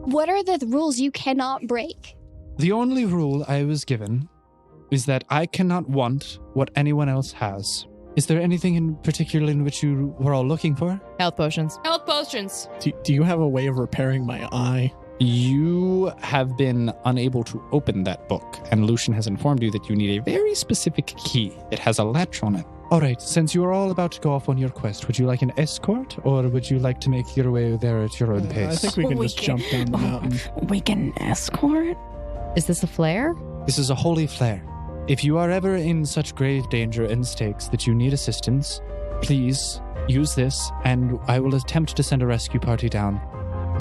What are the rules you cannot break? The only rule I was given is that I cannot want what anyone else has. Is there anything in particular in which you were all looking for? Health potions. Health potions. Do you have a way of repairing my eye? You have been unable to open that book, and Lucian has informed you that you need a very specific key. It has a latch on it. All right, since you are all about to go off on your quest, would you like an escort, or would you like to make your way there at your own pace? I think we can just jump down the mountain. We can escort? Is this a flare? This is a holy flare. If you are ever in such grave danger and stakes that you need assistance, please use this, and I will attempt to send a rescue party down.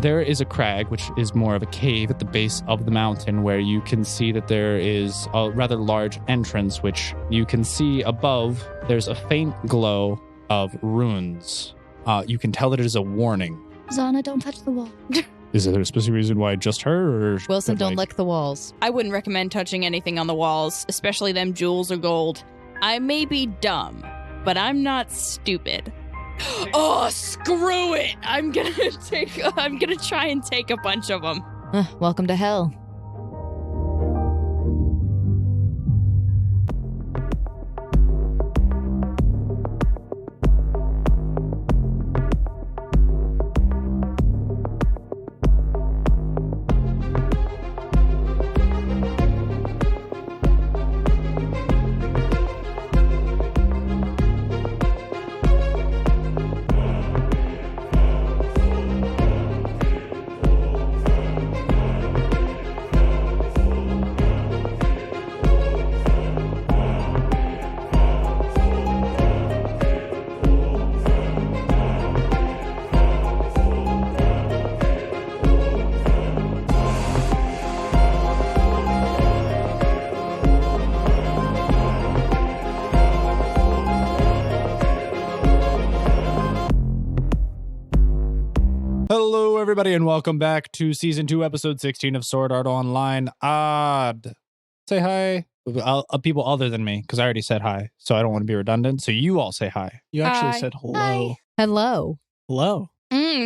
There is a crag, which is more of a cave at the base of the mountain, where you can see that there is a rather large entrance, which you can see above. There's a faint glow of runes. You can tell that it is a warning. Zana, don't touch the wall. Is there a specific reason why just her? Or Wilson, don't lick the walls. I wouldn't recommend touching anything on the walls, especially them jewels or gold. I may be dumb, but I'm not stupid. Oh, screw it! I'm gonna try and take a bunch of them. Welcome to hell. Hello, everybody, and welcome back to Season 2, Episode 16 of Sword Art Online. Odd. Say hi. People other than me, because I already said hi, so I don't want to be redundant. So you all say hi. You actually Hi. said hello. Hi. Hello. Hello.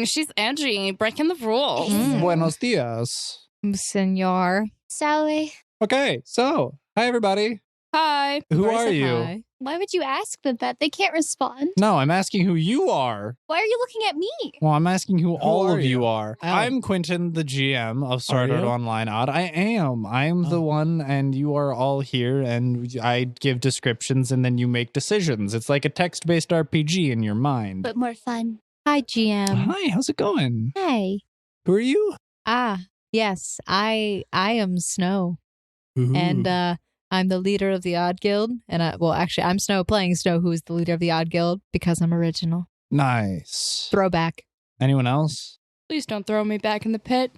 She's edgy, breaking the rules. Buenos dias. Senor. Sally, Okay, so, hi, everybody. Hi. Who Already are said you? hi. why would you ask them that? They can't respond. No, I'm asking who you are. Why are you looking at me? Well, I'm asking who all are of you you? are. Alan. I'm Quentin, the GM of Sword Are Art you? Online. Odd. I am. I'm the Oh. one, and you are all here, and I give descriptions, and then you make decisions. It's like a text-based RPG in your mind. But more fun. Hi, GM. Hi, how's it going? Hey. Who are you? Yes, I am Snow. Ooh. And I'm the leader of the Odd Guild. And I'm Snow playing Snow, who is the leader of the Odd Guild because I'm original. Nice. Throwback. Anyone else? Please don't throw me back in the pit.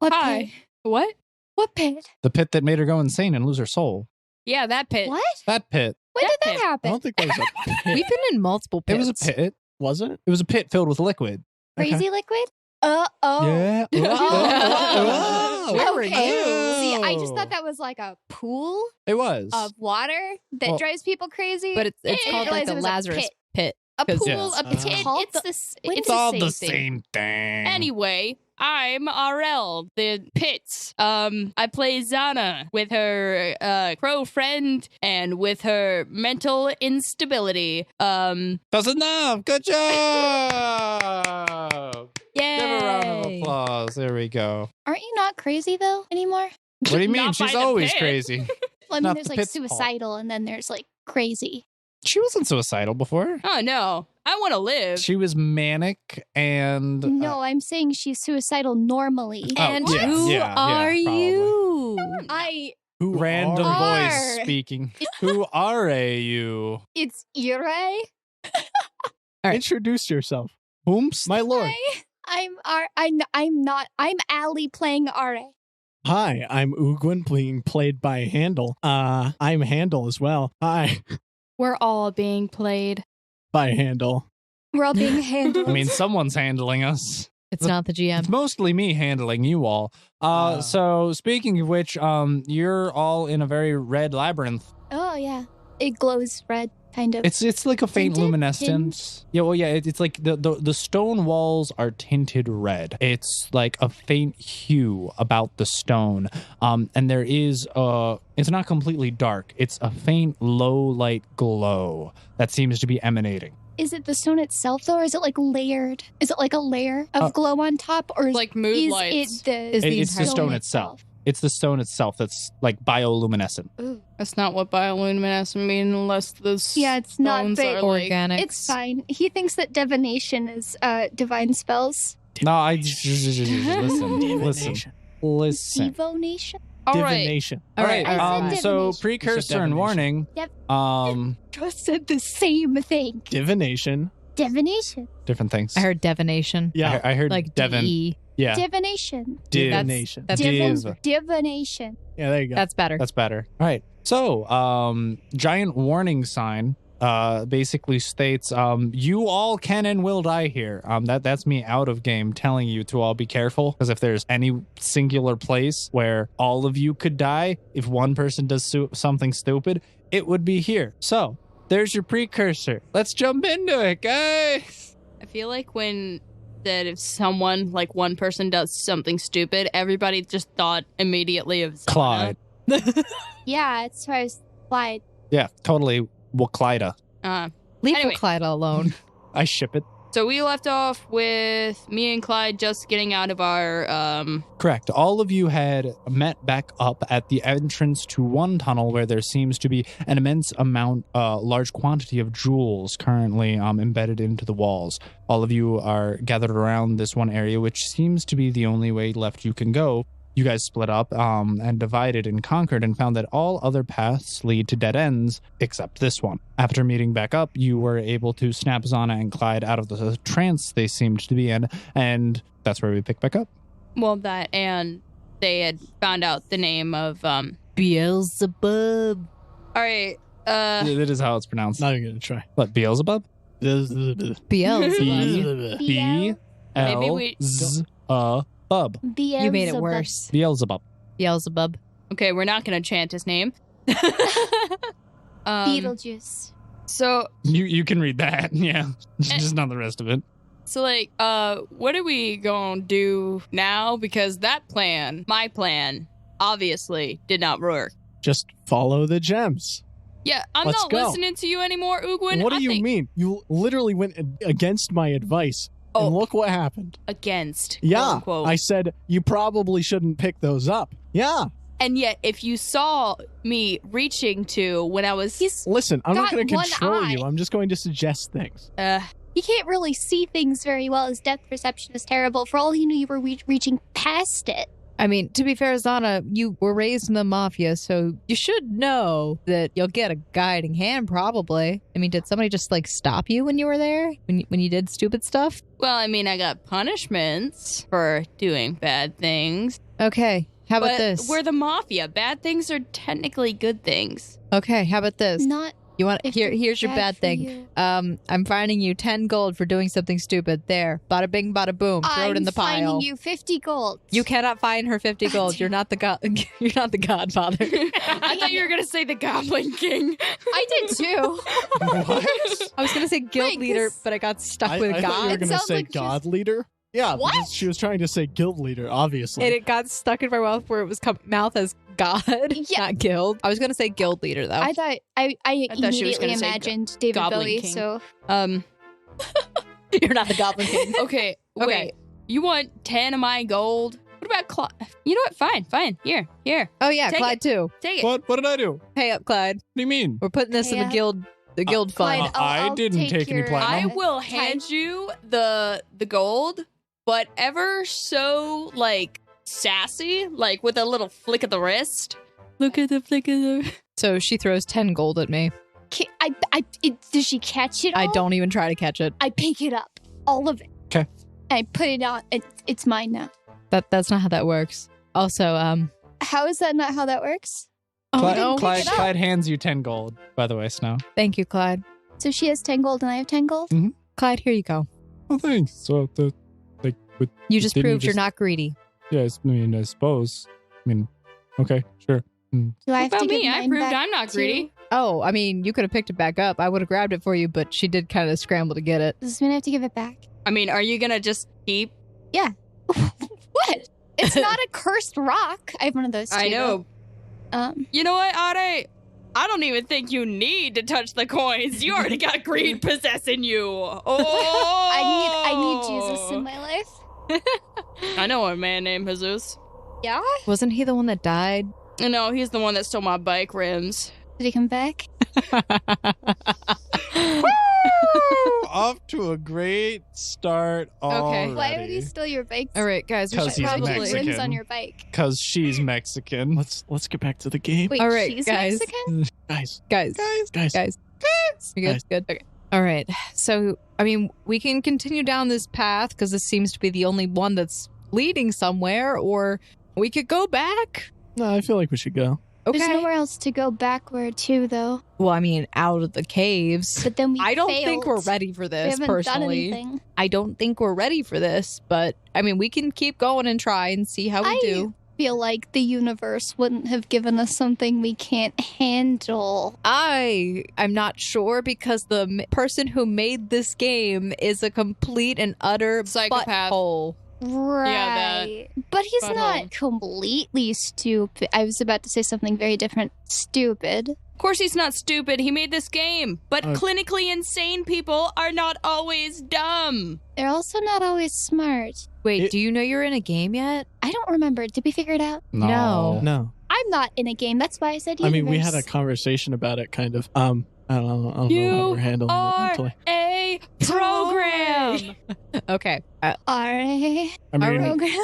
What Hi. pit? What? What pit? The pit that made her go insane and lose her soul. Yeah, that pit. What? That pit. When That did that pit. I happen? don't think that was a pit. We've been in multiple It pits. was a pit. Was it? It was a pit filled with liquid. Crazy liquid? Oh. Yeah. Oh. Where were Okay. you? See, I just thought that was like a pool It was. of water that Well- drives people crazy. But it's I didn't called like realize the it was a Lazarus pit. pit. A 'cause- pool, Yes. a pit. It's Called the- it's it's all the thing. same thing. Anyway, I'm RL, the pits. I play Zana with her crow friend and with her mental instability. That's enough. Good job. Yay! Give a round of applause. There we go. Aren't you not crazy though anymore? What do you mean? Not by She's the always pit. crazy. Well, I mean, Not there's the like pit's fault. suicidal, and then there's like crazy. She wasn't suicidal before. Oh no, I want to live. She was manic and No, I'm saying she's suicidal normally. Oh, And yeah, who yeah, are probably. you? I Who random are- voice Are. speaking. Who are you? it's Ire. right. Introduce yourself. Whomst? My lord. I'm Allie playing Ra. Hi, I'm Ugwin being played by Handel. I'm Handel as well. Hi, We're all being played. by Handel. We're all being handled. I mean, someone's handling us. It's not the GM. It's mostly me handling you all. So speaking of which, you're all in a very red labyrinth. Oh yeah, it glows red. kind of. It's like a faint Tinted? luminescence. Yeah, well, yeah, it's like the stone walls are tinted red. It's like a faint hue about the stone. And there is it's not completely dark. It's a faint low light glow that seems to be emanating. Is it the stone itself, though, or is it like layered? Is it like a layer of glow on top, or Like mood is lights. It's the stone itself. It's the stone itself that's like bioluminescent. Ooh. That's not what bioluminescent mean unless the Yeah, it's not stones big. are like... Organic. It's fine. He thinks that divination is divine spells. No, I listen. Divination. Listen. Devonation? All right. Divination. All right. I said So divination. precursor and warning. Yep. Just said the same thing. Divination. Divination. Different things. I heard divination. Yeah. I heard Like Devin. DE. Yeah. Divination. Divination. That's Divination. Yeah, there you go. That's better. That's better. All right. So, giant warning sign basically states, you all can and will die here. That's me out of game telling you to all be careful, because if there's any singular place where all of you could die, if one person does something stupid, it would be here. So, there's your precursor. Let's jump into it, guys. I feel like when that if someone, like one person does something stupid, everybody just thought immediately of Zana. Clyde. Yeah, it's why I was Clyde. Yeah, totally. Waklida. Leave Anyway. Clyde alone. I ship it. So we left off with me and Clyde just getting out of our Correct. All of you had met back up at the entrance to one tunnel where there seems to be an immense amount, large quantity of jewels currently embedded into the walls. All of you are gathered around this one area, which seems to be the only way left you can go. You guys split up and divided and conquered and found that all other paths lead to dead ends except this one. After meeting back up, you were able to snap Zana and Clyde out of the trance they seemed to be in, and that's where we pick back up. well, that and they had found out the name of Beelzebub. all right. That is how it's pronounced. Not even gonna try. What, Beelzebub? Beelzebub. B-E-L-Z-A-B. You made it worse. Beelzebub. Beelzebub. Okay, we're not gonna chant his name. Beetlejuice. So You can read that, yeah. Just not the rest of it. So, like, what are we gonna do now? Because that plan, my plan, obviously did not work. Just follow the gems. Yeah, I'm Let's not go. listening to you anymore, Ugwin. What do I you think mean? You literally went against my advice. Oh. And look what happened. Against, Yeah. quote unquote. I said you probably shouldn't pick those up. Yeah. And yet, if you saw me reaching to when I was, Listen, I'm not got going to one control eye. you. I'm just going to suggest things. He can't really see things very well. His depth perception is terrible. For all he knew, you were reaching past it. I mean, to be fair, Zana, you were raised in the mafia, so you should know that you'll get a guiding hand, probably. I mean, did somebody just, like, stop you when you were there? When you did stupid stuff? well, I mean, I got punishments for doing bad things. Okay, how about But this? we're the mafia. Bad things are technically good things. Okay, how about this? Not You want if here's your they're bad for thing. you. I'm finding you 10 gold for doing something stupid. There. Bada bing, bada boom. Throw it in the pile. I'm finding you 50 gold. You cannot find her 50 gold. You're not the god. You're not the godfather. I thought you were gonna say the Goblin King. I did too. What? I was gonna say guild Wait, leader, 'cause but I got stuck I with thought you were god. going to sounds say like she's- God leader. Yeah, What? because she was trying to say guild leader, obviously. And it got stuck in my mouth where it was mouth as god, Yeah. not guild. I was gonna say guild leader though. I thought I thought she was immediately gonna say imagined David Goblin Bowie. King. So You're not the goblin king. Okay, Okay. wait. You want 10 of my gold? What about Clyde? You know what? Fine. Here. Oh yeah, Take Clyde too. Take it. What did I do? What Pay up, Clyde. do you mean? We're putting this in Yeah. the guild fund. Clyde, I I'll didn't take any your, platinum. I will hand you the gold, but ever so, like, sassy, like with a little flick of the wrist. Look at the flick of the... So she throws 10 gold at me. Does she catch it? I all? don't even try to catch it. I pick it up, all of it. 'Kay. I put it on. It's mine now. That's not how that works. Also, How is that not how that works? oh Clyde, no. Clyde, Pick it up. Clyde hands you 10 gold, by the way, Snow. Thank you, Clyde. So she has 10 gold and I have 10 gold? Clyde, here you go. Oh, thanks. So, You just Didn't you proved you're just- not greedy. yeah, I suppose. Okay, sure. Do I What have to about give me? I mine proved back I'm not too? greedy. Oh, I mean, you could have picked it back up. I would have grabbed it for you, but she did kind of scramble to get it. Does this mean I have to give it back? I mean, are you gonna just keep? What? It's not a cursed rock. I have one of those too. I know. Though. You know what, Ade? I don't even think you need to touch the coins. You already got greed possessing you. Oh, I need Jesus in my life. I know a man named Jesus. Yeah? Wasn't he the one that died? No, he's the one that stole my bike rims. Did he come back? Off to a great start already. Why would he steal your bike? All right, guys. We 'Cause should he's probably... Mexican. rims on your bike. Because she's Mexican. Let's get back to the game. Wait, All right, she's guys. Mexican? Guys. Guys. You good? Guys. Good. Okay. All right. So, I mean, we can continue down this path because this seems to be the only one that's leading somewhere, or we could go back. No, I feel like we should go. Okay. There's nowhere else to go backward to, though. Well, I mean, out of the caves. But then we I don't failed. think we're ready for We this, haven't personally. done anything. I don't think we're ready for this, but I mean, we can keep going and try and see how we do. Feel like the universe wouldn't have given us something we can't handle. I'm not sure because the person who made this game is a complete and utter Psychopath. butthole. Right. But he's butthole. not completely stupid. I was about to say something very different. Stupid. Of course he's not stupid. He made this game. But clinically insane people are not always dumb. They're also not always smart. Wait, do you know you're in a game yet? I don't remember. Did we figure it out? No. No. I'm not in a game. That's why I said I universe. mean, we had a conversation about it, kind of. I don't know how we're handling it are mentally. a program. Okay. Alright. I mean, Program.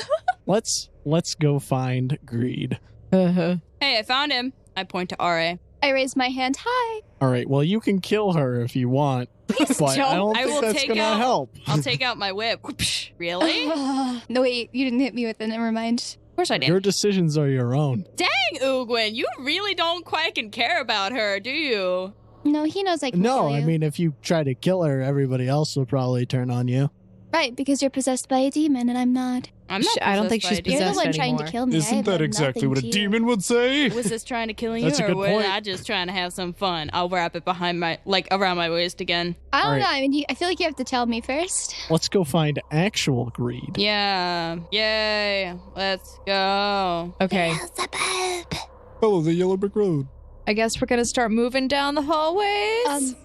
let's go find Greed. Uh-huh. Hey, I found him. I point to RA. I raise my hand. Hi. All right. Well, you can kill her if you want, but I don't I think will that's take gonna out- help. I'll take out my whip. Whoopsh. Really? Of No, wait. You didn't hit me with it. Never mind. course I did. Your decisions are your own. Dang, Ugwin, you really don't quite care about her, do you? No, he knows I can No, kill I you. mean, if you try to kill her, everybody else will probably turn on you. Right, because you're possessed by a demon and I'm not. I'm not. I don't think possessed she's by a demon. You're the one possessed trying to anymore. kill me. I have done nothing to you. would say? Was this trying to kill you, That's a or good was point. I just trying to have some fun? I'll wrap it behind my, around my waist again. I don't All know. right. I mean, I feel like you have to tell me first. Let's go find actual Greed. Yeah. Yay. Let's go. Okay. Follow the yellow brick road. I guess we're going to start moving down the hallways.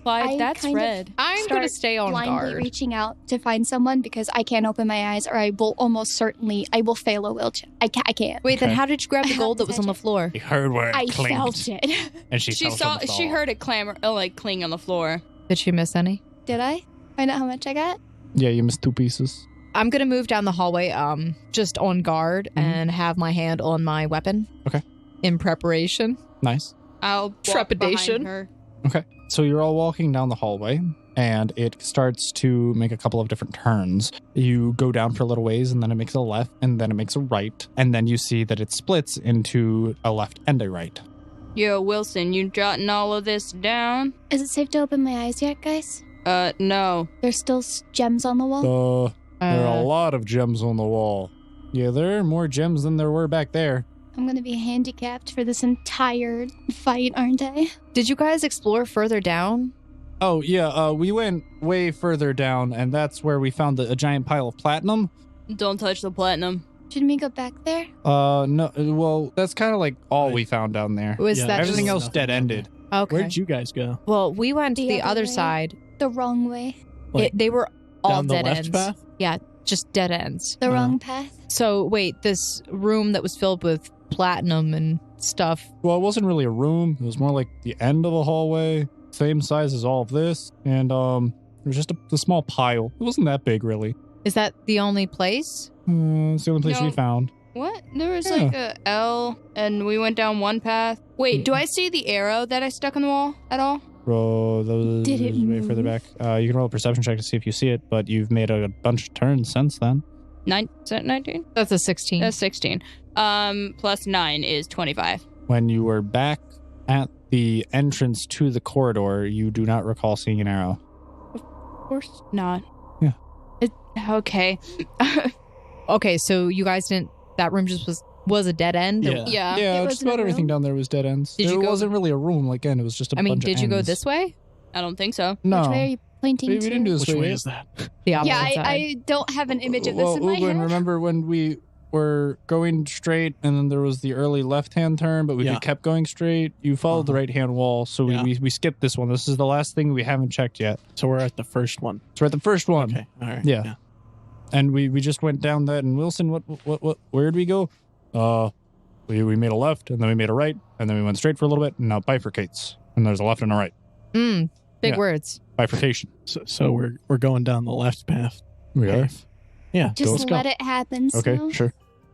I That's kind of red. I'm going start to stay on blindly guard. reaching out to find someone because I can't open my eyes or I will almost certainly, I will fail a will check. I can't. Wait, then Okay. how did you grab the I gold that have to was on the touch it. floor? You heard where it I clinked, felt it. and she fell from the She fall. heard it clamor, cling on the floor. Did she miss any? Did I? Find out how much I got? Yeah, you missed 2 pieces. I'm going to move down the hallway just on guard and have my hand on my weapon. Okay. In preparation. Nice. I'll walk Trepidation. behind her. Okay. So you're all walking down the hallway, and it starts to make a couple of different turns. You go down for a little ways, and then it makes a left, and then it makes a right, and then you see that it splits into a left and a right. Yo, Wilson, you jotting all of this down? Is it safe to open my eyes yet, guys? No. There's still gems on the wall? There are a lot of gems on the wall. Yeah, there are more gems than there were back there. I'm gonna be handicapped for this entire fight, aren't I? Did you guys explore further down? Oh, yeah, we went way further down, and that's where we found a giant pile of platinum. Don't touch the platinum. Shouldn't we go back there? No, well, that's kind of like all we found down there. Was Yeah, that Everything just... else dead-ended. Okay. Where'd you guys go? Well, we went to The the other other way. side. The wrong way. Like, They were all down the dead left ends. path? Yeah, just dead ends. The Oh. wrong path? So wait, this room that was filled with platinum and stuff. Well, it wasn't really a room. It was more like the end of the hallway, same size as all of this, and it was just a small pile. It wasn't that big, really. Is that the only place? It's the only place No. we found. What? There was Yeah. like a L, and we went down one path. Wait, do I see the arrow that I stuck on the wall at all? Bro, those Did it way further move? back. You can roll a perception check to see if you see it, but you've made a bunch of turns since then. Is that 19? That's a 16. That's 16. Plus 9 is 25. When you were back at the entrance to the corridor, you do not recall seeing an arrow. Of course not. Yeah. Okay. Okay, so you guys didn't... That room just was was a dead end? Yeah. Yeah. Yeah, It just wasn't a about everything room? down there was dead ends. Did It you go- wasn't really a room. Like, again, it was just a I mean, bunch did of you go ends. this way? I don't think so. No. Which way are you pointing we to? didn't do this Which way yet. is that? The opposite Yeah, side. I don't have an image of this Well, in my Uglin, head. remember when we were going straight and then there was the early left-hand turn, but we Yeah. kept going straight? You followed the right-hand wall, so Yeah. we skipped this one. This is the last thing we haven't checked yet. So we're at the first one. So we're at the first one. Okay. All right. Yeah. And we just went down that. And Wilson, where'd we go? We made a left, and then we made a right, and then we went straight for a little bit, and now it bifurcates. And there's a left and a right. Big Yeah. words. Bifurcation. So we're going down the left path. We are. Yeah. let's Just go. let it happen. Okay, Snow. sure.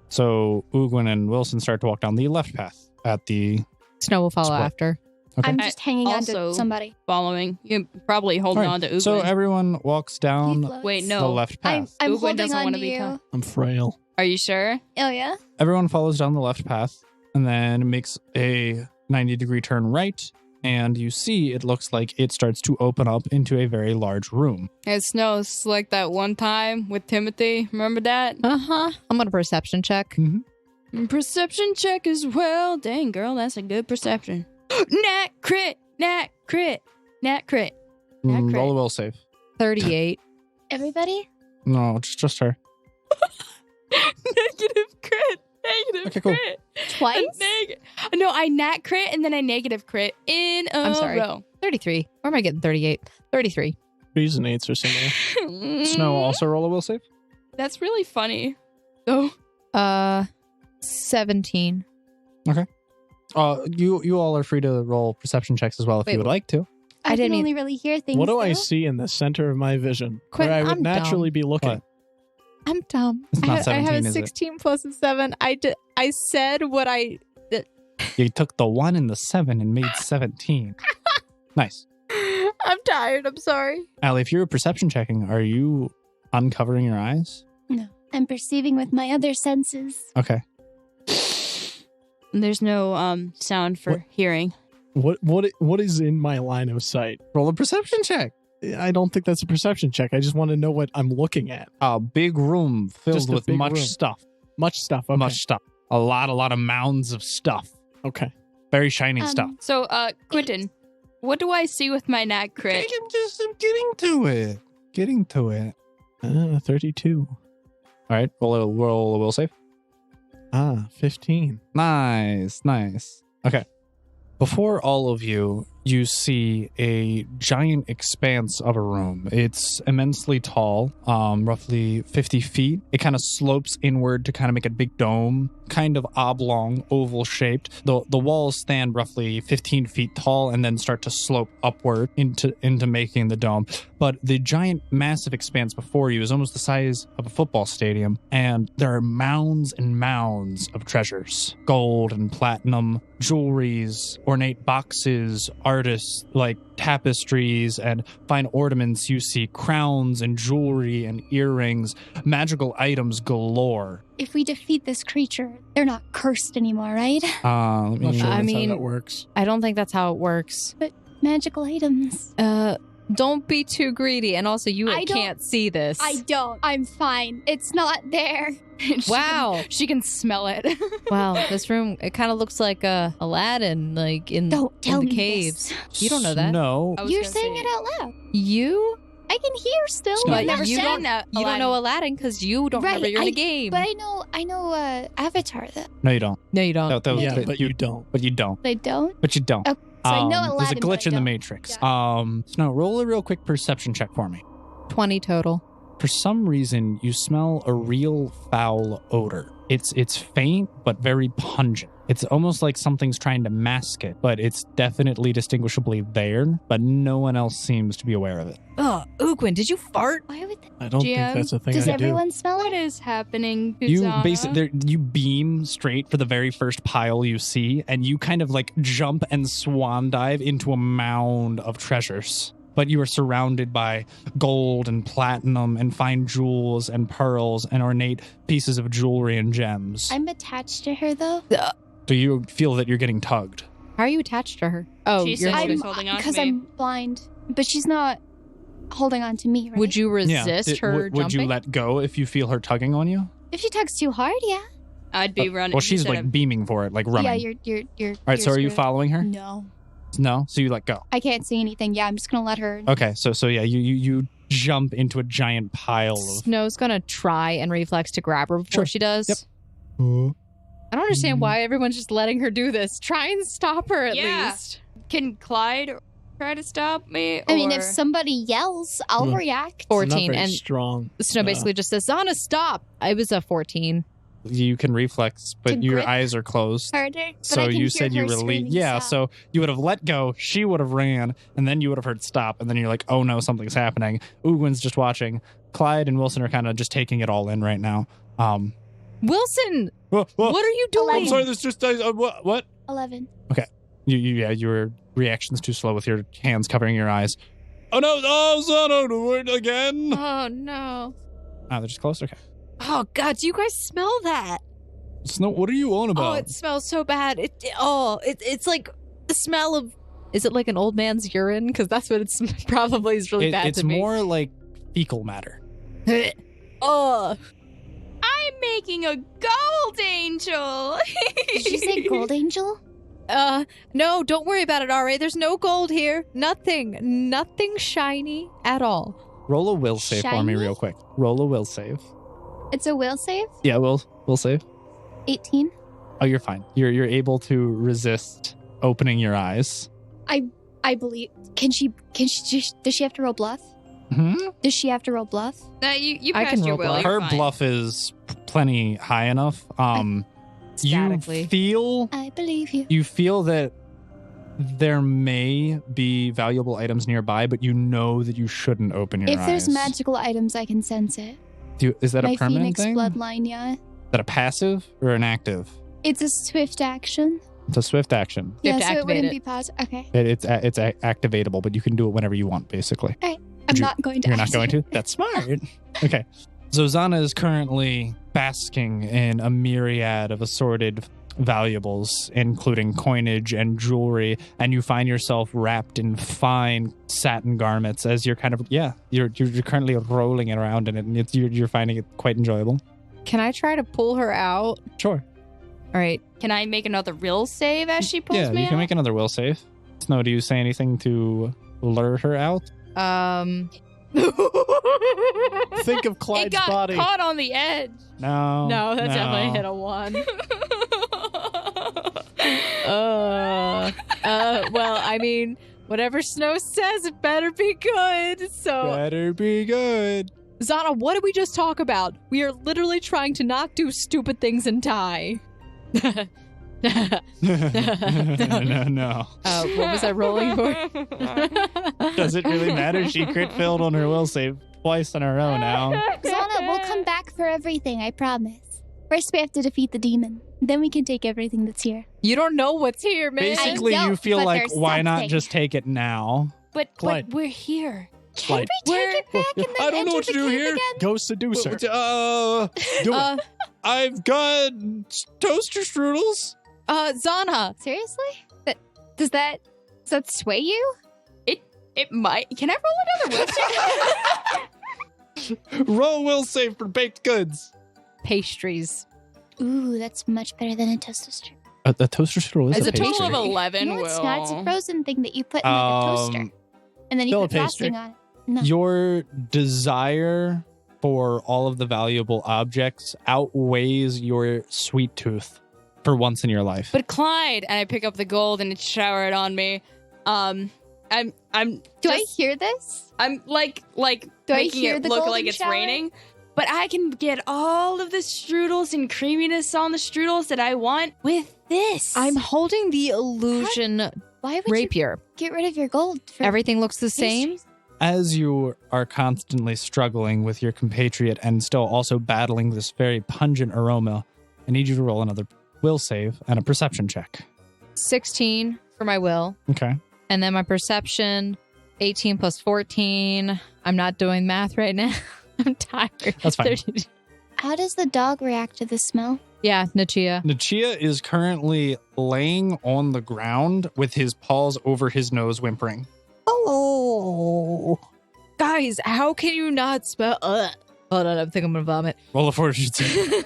So Ugwin and Wilson start to walk down the left path at the... Snow will follow Squat. after. Okay. I'm just hanging on also- to somebody. Following. You're probably holding All right, on to Uglin. So everyone walks He down floats. Wait, the no. left I'm path. Uglin holding doesn't on want to to be you. tough. I'm frail. Are you sure? Oh yeah. Everyone follows down the left path and then makes a 90-degree turn right. And you see it looks like it starts to open up into a very large room. It snows like that one time with Timothy. Remember that? Uh-huh. I'm on a perception check. Perception check as well. Dang, girl, that's a good perception. Nat crit. Nat crit. Nat crit. Nat crit. Roll a will save. 38. Everybody. No, it's just her. Negative crit. Negative Okay, cool. crit. Twice? No, I nat crit and then I negative crit in a I'm sorry. row. 33. Where am I getting 38? 33. Threes and eights are similar. Snow also roll a will save. That's really funny. Oh, 17. You all are free to roll perception checks as well if Wait, you would like to. I didn't can only really hear things. What do I though. see in the center of my vision Quinn, where I would I'm naturally be looking? What? I'm dumb. It's not I have 17, a is it? 16 plus a 7. I said what I... You took the 1 and the 7 and made 17. Nice. I'm tired. I'm sorry. Allie, if you're perception checking, are you uncovering your eyes? No, I'm perceiving with my other senses. Okay. there's no sound for What? hearing. What is in my line of sight? Roll a perception check. I don't think that's a perception check. I just want to know what I'm looking at. A big room filled Just a with big much room. stuff. Much stuff. Okay. Much stuff. A lot of mounds of stuff. Okay. Very shiny stuff. So, Quentin, what do I see with my nat crit? I'm getting to it. Getting to it. 32. All right. Roll a will save. 15. Nice. Okay. Before all of you, you see a giant expanse of a room. It's immensely tall, roughly 50 feet. It kind of slopes inward to kind of make a big dome, kind of oblong, oval shaped. The walls stand roughly 15 feet tall and then start to slope upward into making the dome. But the giant, massive expanse before you is almost the size of a football stadium, and there are mounds and mounds of treasures. Gold and platinum, jewelries, ornate boxes, artists like tapestries and fine ornaments. You see crowns and jewelry and earrings, magical items galore. If we defeat this creature, they're not cursed anymore, right? Let I'm not me- sure I that's mean- how that works. I don't think that's how it works. Magical items. Don't be too greedy. And also, you I don't- can't see this. I don't. I'm fine. It's not there. Wow. She can smell it. Wow. This room, it kind of looks like Aladdin, like in Don't tell the me caves. this. You don't know that. No. I was You're gonna saying say- it out loud. You? I can hear still. But I've never you said don't that. You don't know Aladdin because you don't Right, remember you're in the game. But I know Avatar though. No, you don't. No, you don't. That was- Yeah, but you don't. But you don't. I don't. But you don't. Okay, so I know There's a Aladdin, but glitch I in the don't. Matrix. Snow, roll a real quick perception check for me. 20 total. For some reason, you smell a real foul odor. It's faint, but very pungent. It's almost like something's trying to mask it, but it's definitely distinguishably there, but no one else seems to be aware of it. Ugh, Ugwin, did you fart? Why would? I don't GM, think that's a thing Does I everyone smell What it? is happening, You Kuzana? you beam straight for the very first pile you see, and you kind of like jump and swan dive into a mound of treasures. But you are surrounded by gold and platinum and fine jewels and pearls and ornate pieces of jewelry and gems. I'm attached to her though. Do you feel that you're getting tugged? How are you attached to her? Oh, She you're said holding- was holding on to because me. I'm blind, but she's not holding on to me. Right? Would you resist Yeah. her Would you jumping? let go if you feel her tugging on you? If she tugs too hard, yeah. I'd be running. Well, she's instead like of- beaming for it, like running. Yeah, you're. All right, so are you screwed. following her? No, No? So you let go. I can't see anything. Yeah, I'm just gonna let her. Okay, so yeah, you jump into a giant pile of... Snow's gonna try and reflex to grab her before Sure. she does. Yep. I don't understand why everyone's just letting her do this. Try and stop her at Yeah. least. Can Clyde try to stop me? I mean, if or- somebody yells, I'll Mm. react. 14, Not very and strong. Snow basically just says, Zana, stop. I was a 14. You can reflex, but To your grip eyes are closed. Harder. But I So can you hear said her you released. screaming, Yeah, "Stop." so you would have let go, she would have ran, and then you would have heard stop, and then you're like, oh no, something's happening. Ugwin's just watching. Clyde and Wilson are kind of just taking it all in right now. Wilson, What what are you doing? I'm sorry, there's just what? 11. Your reaction's too slow with your hands covering your eyes. Oh no! Oh, Zana, the word again. Oh, no. Ah, they're just close. Okay. Oh, God, do you guys smell that? Snow, what are you on Oh, about? it smells so bad. It's like the smell of... Is it like an old man's urine? Because that's what it's probably is really bad It's to me. more like fecal matter. Oh, I'm making a gold angel. Did you say gold angel? no, don't worry about it, R.A. There's no gold here. Nothing shiny at all. Roll a will save for me Shiny? real quick. Roll a will save. It's a will save. Yeah, will save. 18. Oh, you're fine. You're able to resist opening your eyes. I believe. Can she? Does she have to roll bluff? Hmm? Does she have to roll bluff? No, you I passed can your roll will. bluff. you're Her fine. bluff is plenty high enough. You Statically. I believe you. you feel that there may be valuable items nearby, but you know that you shouldn't open your If eyes. there's magical items, I can sense it. Is that My a permanent Phoenix thing? bloodline, yeah. Is that a passive or an active? It's a swift action. It's a swift action. You Yeah, have to so it activate wouldn't it. be passive. Okay. It's activatable, but you can do it whenever you want, basically. I'm you- not going to. You're not going to? That's smart. Okay. Zozana is currently basking in a myriad of assorted valuables, including coinage and jewelry, and you find yourself wrapped in fine satin garments as you're kind of, you're currently rolling it around in it, and you're finding it quite enjoyable. Can I try to pull her out? Sure. All right. Can I make another will save as she pulls Yeah, me you can out? make another will save. Snow, do you say anything to lure her out? Think of It Clyde's got body. caught on the edge. No. No, that definitely hit a 1. Well, I mean, whatever Snow says, it better be good. So, Better be good. Zana, what did we just talk about? We are literally trying to not do stupid things and die. No. What was I rolling for? Does it really matter? She crit failed on her will save twice in a row now. Zana, we'll come back for everything, I promise. First, we have to defeat the demon. Then we can take everything that's here. You don't know what's here, man. Basically, I you don't, feel but like, there's why not something. just take it now? But Clyde. we're here. Can Like- we take it back and then I don't know enter what to the do cave here. again? Go seduce her. Do Uh, it. I've got toaster strudels. Zana, Seriously? Does that sway you? It might. Can I roll another will save? Roll will save for baked goods. pastries. Ooh, that's much better than a toaster strudel. A toaster strudel is As a a pastry. Total of 11 No, will. it's not. It's a frozen thing that you put in like a toaster. And then you still put a pastry. frosting on it. No. Your desire for all of the valuable objects outweighs your sweet tooth for once in your life. But Clyde, and I pick up the gold and it's showered on me. I'm Do I hear this? I'm like Do I making hear it the look golden like it's shower? raining. But I can get all of the strudels and creaminess on the strudels that I want with this. I'm holding the illusion Why would rapier. you get rid of your gold? For Everything looks the same. pastries? As you are constantly struggling with your compatriot and still also battling this very pungent aroma, I need you to roll another will save and a perception check. 16 for my will. Okay. And then my perception, 18 plus 14. I'm not doing math right now. I'm tired. That's fine. 30. How does the dog react to the smell? Yeah, Nachia. Nachia is currently laying on the ground with his paws over his nose, whimpering. Oh. Guys, how can you not smell? Ugh. Hold on, I think I'm going to vomit. Roll a fortitude save.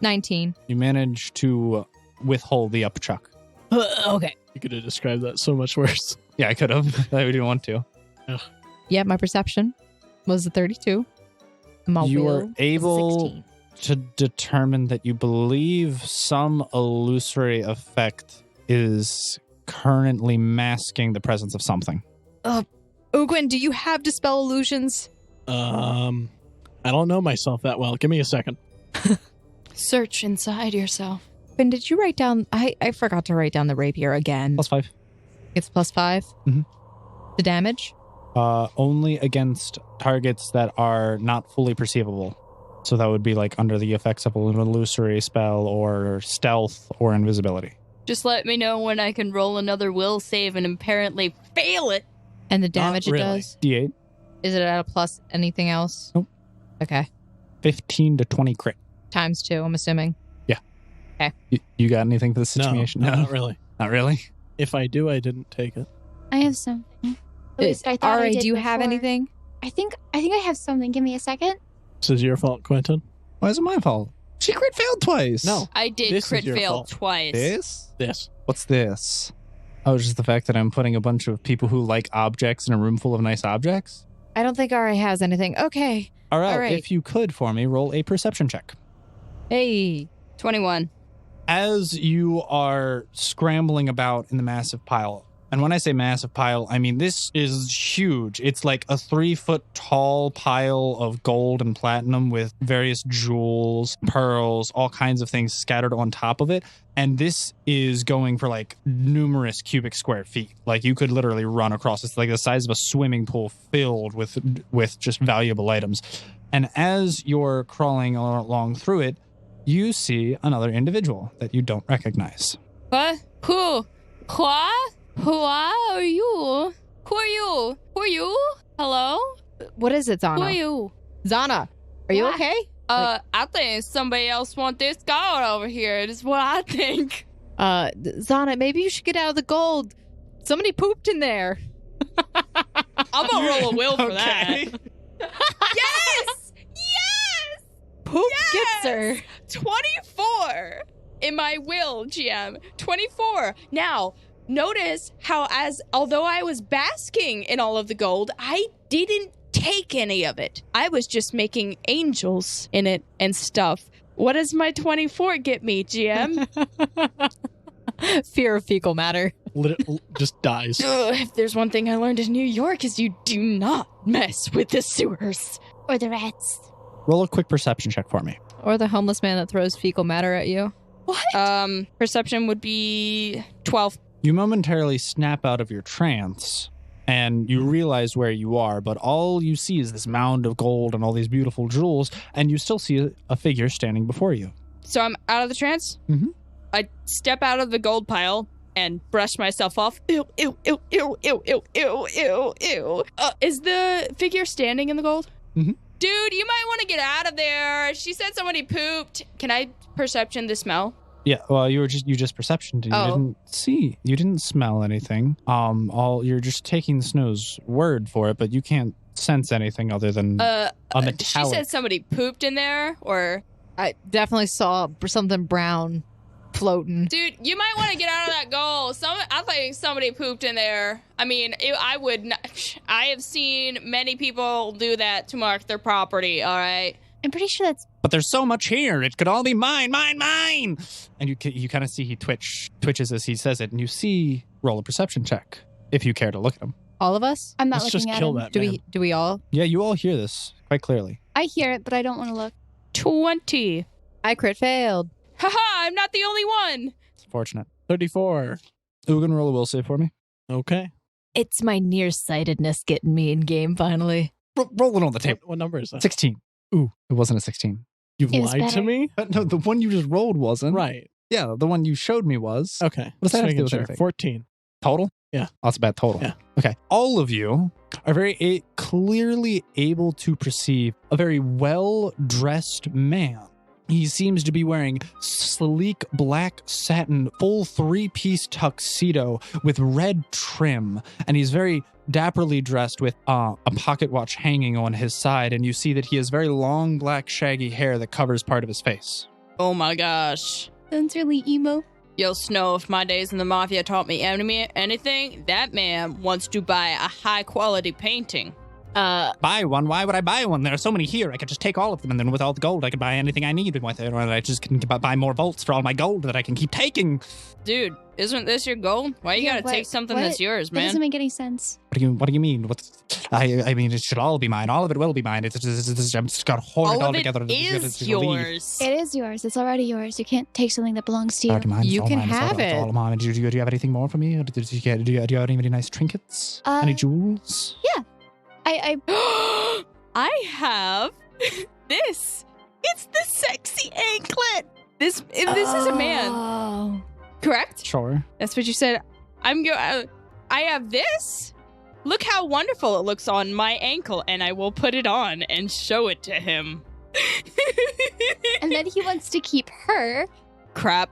19. You manage to withhold the upchuck. Okay. You could have described that so much worse. Yeah, I could have. I didn't want to. Yeah, my perception was a 32. My You will are was able 16. to determine that you believe some illusory effect is currently masking the presence of something. Ugwin, do you have Dispel Illusions? I don't know myself that well. Give me a second. Search inside yourself. Ugwin, did you write down... I forgot to write down the rapier again. +5. It's +5? Mhm. The damage? Only against targets that are not fully perceivable. So that would be like under the effects of an illusory spell or stealth or invisibility. Just let me know when I can roll another will save and apparently fail it. And the damage really. it does? D8, Is it at a plus anything else? Nope. Okay. 15 to 20 crit. Times 2, I'm assuming. You got anything for the situation? No, not really. Not really? If I do, I didn't take it. I have something. At least I thought I Ari, did do you have before. anything? I think I have something. Give me a second. This is your fault, Quentin. Why is it my fault? She crit failed twice. No. I did This is crit your fail fault. twice. This? This. What's this? Oh, just the fact that I'm putting a bunch of people who like objects in a room full of nice objects? I don't think Ari has anything. Okay. All right, All right. if you could for me, roll a perception check. Hey. 21. As you are scrambling about in the massive pile, and when I say massive pile, I mean this is huge. It's like a 3-foot tall pile of gold and platinum with various jewels, pearls, all kinds of things scattered on top of it. And this is going for like numerous cubic square feet. Like you could literally run across. It's like the size of a swimming pool filled with just valuable items. And as you're crawling along through it, you see another individual that you don't recognize. What? Who? What? Who are you? Who are you? Who are you? Hello? What is it, Zana? Who are you? Zana, are you What? okay? I think somebody else want this gold over here. Is what I think. Zana, maybe you should get out of the gold. Somebody pooped in there. I'm gonna roll a will for that. Okay. Yes! Yes! Poop Yes! gets her. 24 in my will, GM. 24. Now, notice how although I was basking in all of the gold, I didn't take any of it. I was just making angels in it and stuff. What does my 24 get me, GM? Fear of fecal matter. Just dies. Ugh, if there's one thing I learned in New York is you do not mess with the sewers. Or the rats. Roll a quick perception check for me. Or the homeless man that throws fecal matter at you. What? Perception would be 12. You momentarily snap out of your trance and you realize where you are, but all you see is this mound of gold and all these beautiful jewels, and you still see a figure standing before you. So I'm out of the trance? Mhm. I step out of the gold pile and brush myself off. Ew, ew, ew, ew, ew, ew, ew, ew, ew. Is the figure standing in the gold? Mhm. Dude, you might want to get out of there. She said somebody pooped. Can I perception the smell? Yeah, well, you just perceptioned. You didn't smell anything. You're just taking the Snow's word for it, but you can't sense anything other than a metallic. She said somebody pooped in there, or I definitely saw something brown floating. dude, you might want to get out of that goal. I think somebody pooped in there. I mean, I would not. I have seen many people do that to mark their property. All right. I'm pretty sure that's But there's so much here. It could all be mine. And you kind of see he twitches as he says it, and you see roll a perception check if you care to look at him. All of us? I'm not Let's looking just at kill him. that Do man. we all? Yeah, you all hear this quite clearly. I hear it, but I don't want to look. 20. I crit failed. Haha, I'm not the only one. It's fortunate. 34. Ugin, roll a will save for me. Okay. It's my nearsightedness getting me in game finally. Roll it on the table. What number is that? 16. Ooh, it wasn't a 16. You've It was lied to better. me? No, the one you just rolled wasn't. Right. Yeah, the one you showed me was. Okay. What does that have to do Making with sure. anything? 14. Total? Yeah. Oh, that's a bad total. Yeah. Okay. All of you are very clearly able to perceive a very well-dressed man. He seems to be wearing sleek black satin full 3-piece tuxedo with red trim, and he's very dapperly dressed with a pocket watch hanging on his side, and you see that he has very long black shaggy hair that covers part of his face. Oh my gosh. Sounds really emo. Yo, Snow, if my days in the Mafia taught me anything, that man wants to buy a high-quality painting. Buy one? Why would I buy one? There are so many here. I could just take all of them, and then with all the gold, I could buy anything I need with it. Or I just can buy more volts for all my gold that I can keep taking. Dude, isn't this your gold? Why you gotta take something that's yours, That man? doesn't make any sense. What do you mean? I mean, it should all be mine. All of it will be mine. It's just got hoarded All all of together. it is yours. It is yours. It's already yours. You can't take something that belongs to you. You can have It's it. all mine. Do you have anything more for me? Or do you have any nice trinkets? Any jewels? I have this. It's the sexy anklet. This is a man, Oh. correct? Sure. That's what you said. I have this. Look how wonderful it looks on my ankle, and I will put it on and show it to him. And then he wants to keep her. Crap.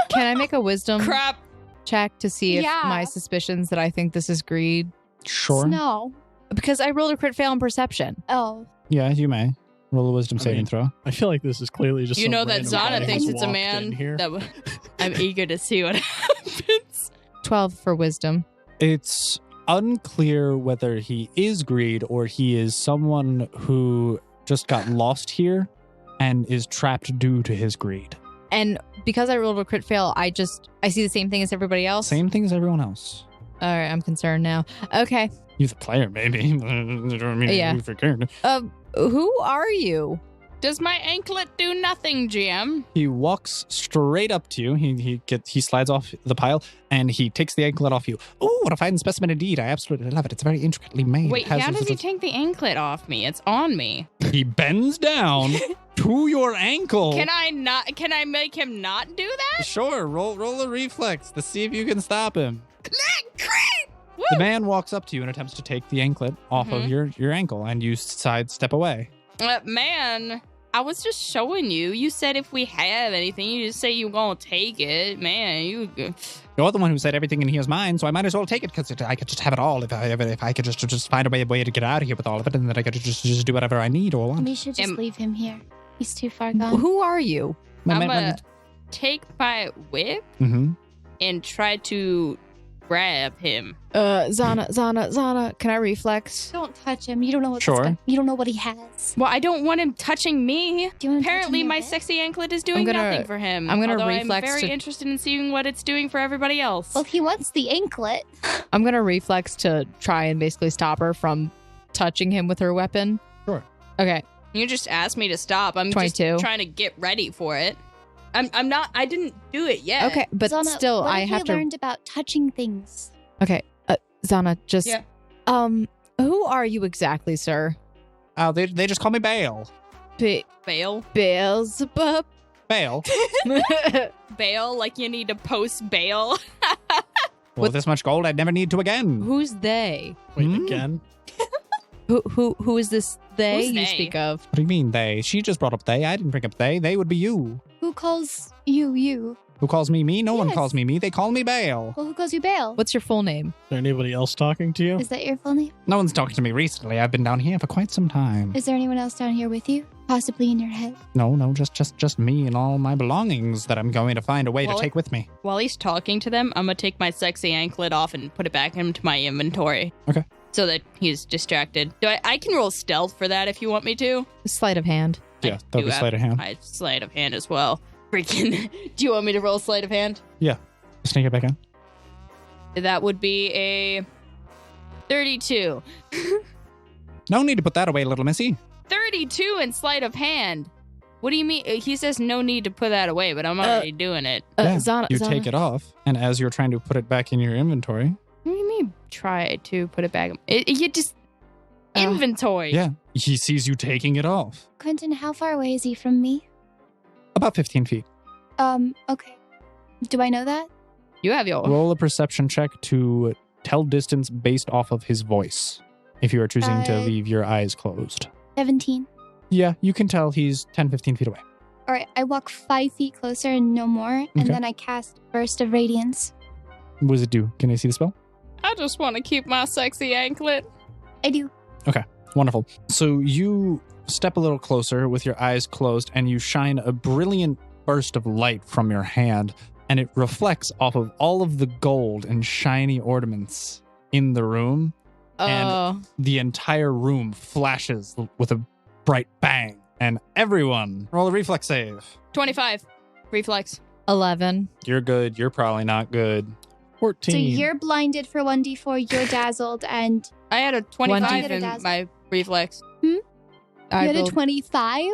Can I make a wisdom Crap. check to see if Yeah. my suspicions that I think this is greed? Sure. Snow. Because I rolled a crit fail in perception. Oh. Yeah, you may. Roll a wisdom saving throw. I feel like this is clearly just You some know that random guy Zana thinks who's it's a walked man. in here. I'm eager to see what happens. 12 for wisdom. It's unclear whether he is greed or he is someone who just got lost here and is trapped due to his greed. And because I rolled a crit fail, I see the same thing as everybody else. Same thing as everyone else. All right, I'm concerned now. Okay. You're the player, maybe. I mean, Yeah. you figured. Who are you? Does my anklet do nothing, GM? He walks straight up to you. He slides off the pile and he takes the anklet off you. Oh, what a fine specimen indeed! I absolutely love it. It's very intricately made. Wait, It has how this does he little- take the anklet off me? It's on me. He bends down to your ankle. Can I make him not do that? Sure, roll a reflex to see if you can stop him. Woo! The man walks up to you and attempts to take the anklet off of your ankle, and you sidestep away. Man, I was just showing you. You said if we have anything, you just say you gonna take it. Man, You're the one who said everything in here is mine, so I might as well take it because I could just have it all if I could just find a way to get out of here with all of it, and then I could just do whatever I need or want. We should just leave him here. He's too far Um, gone. Who are you? I'm gonna take my whip Mm-hmm. and try to grab him. Zana, can I reflex? Don't touch him. You don't know what Sure. you don't know what he has. Well, I don't want him touching me. Do you want to Apparently, touch him my a bit? sexy anklet is doing gonna- nothing for him. I'm gonna although reflex I'm very to- interested in seeing what it's doing for everybody else. Well, he wants the anklet. I'm going to reflex to try and basically stop her from touching him with her weapon. Sure. Okay. You just asked me to stop. I'm 22. just trying to get ready for it. I'm not. I didn't do it yet. Okay, but Zana, still, what I have have you to. learned about touching things? Okay, Zana, just. Yeah. Who are you exactly, sir? Oh, they just call me Bale. Bail. Beelzebub. Bale. Bail. Like you need to post bail. Well, this much gold, I'd never need to again. Who's they? Wait, Hmm? again? Who is this they Who's you they? speak of? What do you mean they? She just brought up they. I didn't bring up they. They would be you. Who calls you? Who calls me me? No one Yes. calls me me. They call me Bale. Well, who calls you Bale? What's your full name? Is there anybody else talking to you? Is that your full name? No one's talking to me recently. I've been down here for quite some time. Is there anyone else down here with you? Possibly in your head? No, just me and all my belongings that I'm going to find a way Well, to take with me. While he's talking to them, I'm gonna take my sexy anklet off and put it back into my inventory. Okay. So that he's distracted. I can roll stealth for that if you want me to. Sleight of hand. Yeah, that'll do be have sleight of hand. My sleight of hand as well. Freaking. Do you want me to roll sleight of hand? Sneak it back in. That would be a 32. No need to put that away, little missy. 32 in sleight of hand. What do you mean? He says no need to put that away, but I'm already doing it. Yeah, Zana, you Zana. take it off, and as you're trying to put it back in your inventory, What do you mean try to put it back? You just... Inventory. yeah, he sees you taking it off. Quentin, how far away is he from me? About 15 feet. Okay. Do I know that? You have your... Roll a perception check to tell distance based off of his voice, if you are choosing to Uh, leave your eyes closed. 17. Yeah, you can tell he's 10, 15 feet away. All right, I walk 5 feet closer and no more, and Okay. then I cast Burst of Radiance. What does it do? Can I see the spell? I just want to keep my sexy anklet. I do. Wonderful. So you step a little closer with your eyes closed, and you shine a brilliant burst of light from your hand, and it reflects off of all of the gold and shiny ornaments in the room. And the entire room flashes with a bright bang. And everyone, roll a reflex save. 25. Reflex. 11. You're good. You're probably not good. 14. So you're blinded for 1d4, you're dazzled, and I had a 25 One. in my reflex. you I had a rolled- 25?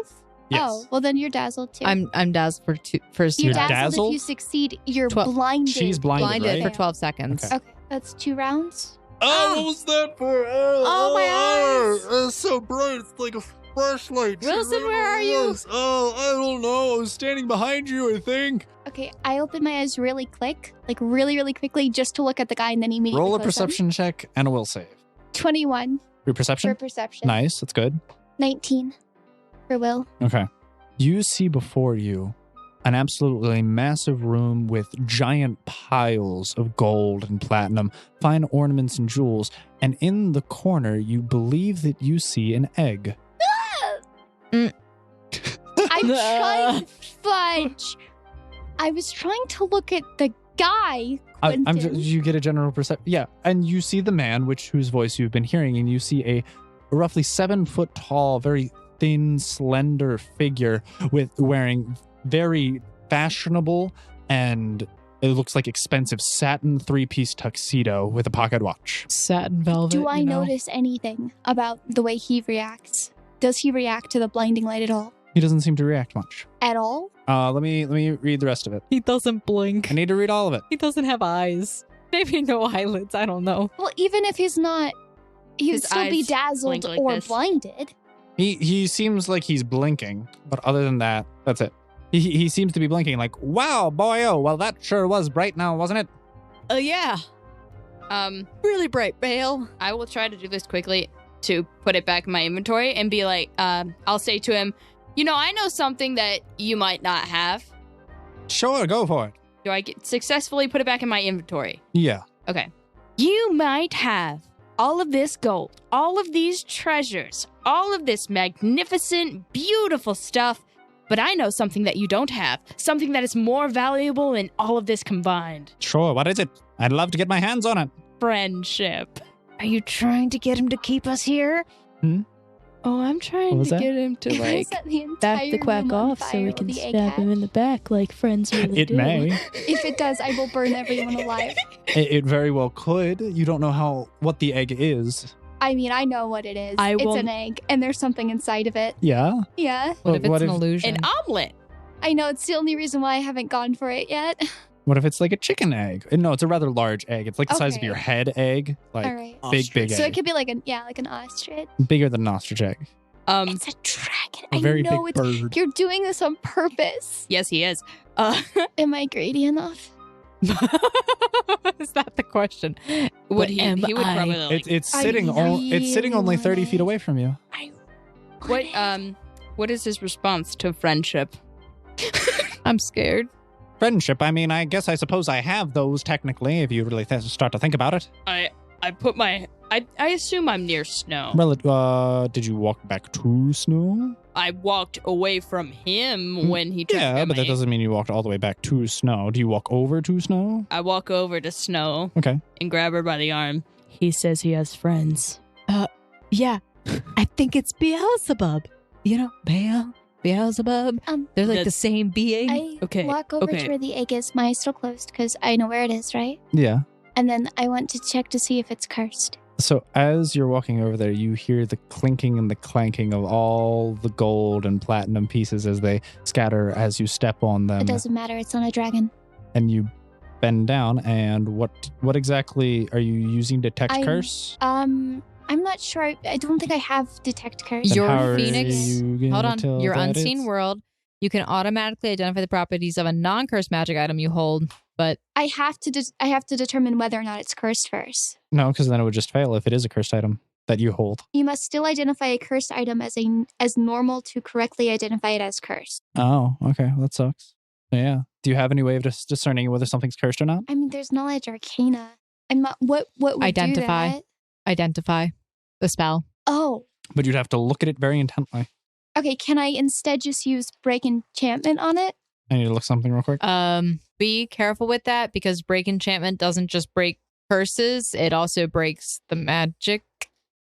Yes. Oh, well then you're dazzled too. I'm dazzled for two. you're You're dazzled, dazzled? if you succeed. You're 12. blinded. She's blinded, blinded right? for 12 seconds. Okay. Okay, that's 2 rounds. Oh, what was that for? Oh, my eyes. It's so bright. It's like a flashlight. Wilson, where are you? Oh, I don't know. I was standing behind you, I think. Okay, I open my eyes really quick, like really quickly, just to look at the guy, and then immediately Roll a close them. perception check and a will save. 21 Your for perception? perception. Nice. That's good. 19 for will. Okay. You see before you an absolutely massive room with giant piles of gold and platinum, fine ornaments and jewels, and in the corner you believe that you see an egg. I'm trying to fudge. I was trying to look at the guy. Quentin. You get a general perception. Yeah, and you see the man, whose voice you've been hearing, and you see a roughly 7 foot tall, very thin, slender figure wearing very fashionable and it looks like expensive satin 3-piece tuxedo with a pocket watch. Satin velvet. Do I notice anything about the way he reacts? Does he react to the blinding light at all? He doesn't seem to react much. At all? Let me read the rest of it. He doesn't blink. I need to read all of it. He doesn't have eyes. Maybe no eyelids. I don't know. Well, even if he's not, he would His still be eyes dazzled blink like or this. blinded. He seems like he's blinking, but other than that, that's it. He seems to be blinking like, wow, boy, oh, well, that sure was bright now, wasn't it? Yeah. Really bright, Bale. I will try to do this quickly to put it back in my inventory and be like, I'll say to him, I know something that you might not have. Sure, go for it. Do I successfully put it back in my inventory? Yeah. Okay. You might have all of this gold, all of these treasures, all of this magnificent, beautiful stuff, but I know something that you don't have, something that is more valuable than all of this combined. Sure, what is it? I'd love to get my hands on it. Friendship. Are you trying to get him to keep us here? Oh, I'm trying What was to that? get him to If I like... set the Back entire the quack room on off so fire, we will can the egg stab him in the back like friends really It do. may. If it does, I will burn everyone alive. It very well could. You don't know what the egg is. I mean, I know what it is. I It's will- an egg, and there's something inside of it. Yeah. Yeah. What if it's What an if- illusion? An omelet. I know, it's the only reason why I haven't gone for it yet. What if it's like a chicken egg? No, it's a rather large egg. It's like the size of Okay. your head egg. Like All right. big So egg. it could be like an ostrich. Bigger than an ostrich egg. It's a dragon. A very I know big it's. bird. You're doing this on purpose. Yes, he is. Am I greedy enough? Is that the question? Would he? am He would I? probably like. It's I sitting. It's sitting really only 30 want feet it. away from you. What is his response to friendship? I'm scared. Friendship. I mean, I suppose I have those technically. If you really start to think about it. I put my. I assume I'm near snow. Well, did you walk back to snow? I walked away from him when he took Yeah, but that me. doesn't mean you walked all the way back to snow. Do you walk over to snow? I walk over to Snow Okay. and grab her by the arm. He says he has friends. Yeah. I think it's Beelzebub. Beelzebub. They're like the That's- same being. I Okay, walk over okay. to where the egg is. My eyes still closed because I know where it is, right? Yeah. And then I want to check to see if it's cursed. So as you're walking over there, you hear the clinking and the clanking of all the gold and platinum pieces as they scatter as you step on them. It doesn't matter. It's not a dragon. And you bend down. And what exactly are you using? Detect curse? I'm not sure. I don't think I have detect curse. Then Your how are Phoenix- you gonna Hold on. tell Your that unseen it's- world. You can automatically identify the properties of a non-cursed magic item you hold, but I have to determine whether or not it's cursed first. No, because then it would just fail if it is a cursed item that you hold. You must still identify a cursed item as normal to correctly identify it as cursed. Oh, okay. Well, that sucks. Yeah. Do you have any way of discerning whether something's cursed or not? I mean, there's knowledge arcana. I'm not. What would Identify. do that? identify the spell. Oh, But you'd have to look at it very intently. okay. Can I instead just use break enchantment on it? I need to look something real quick. Be careful with that because break enchantment doesn't just break curses, it also breaks the magic.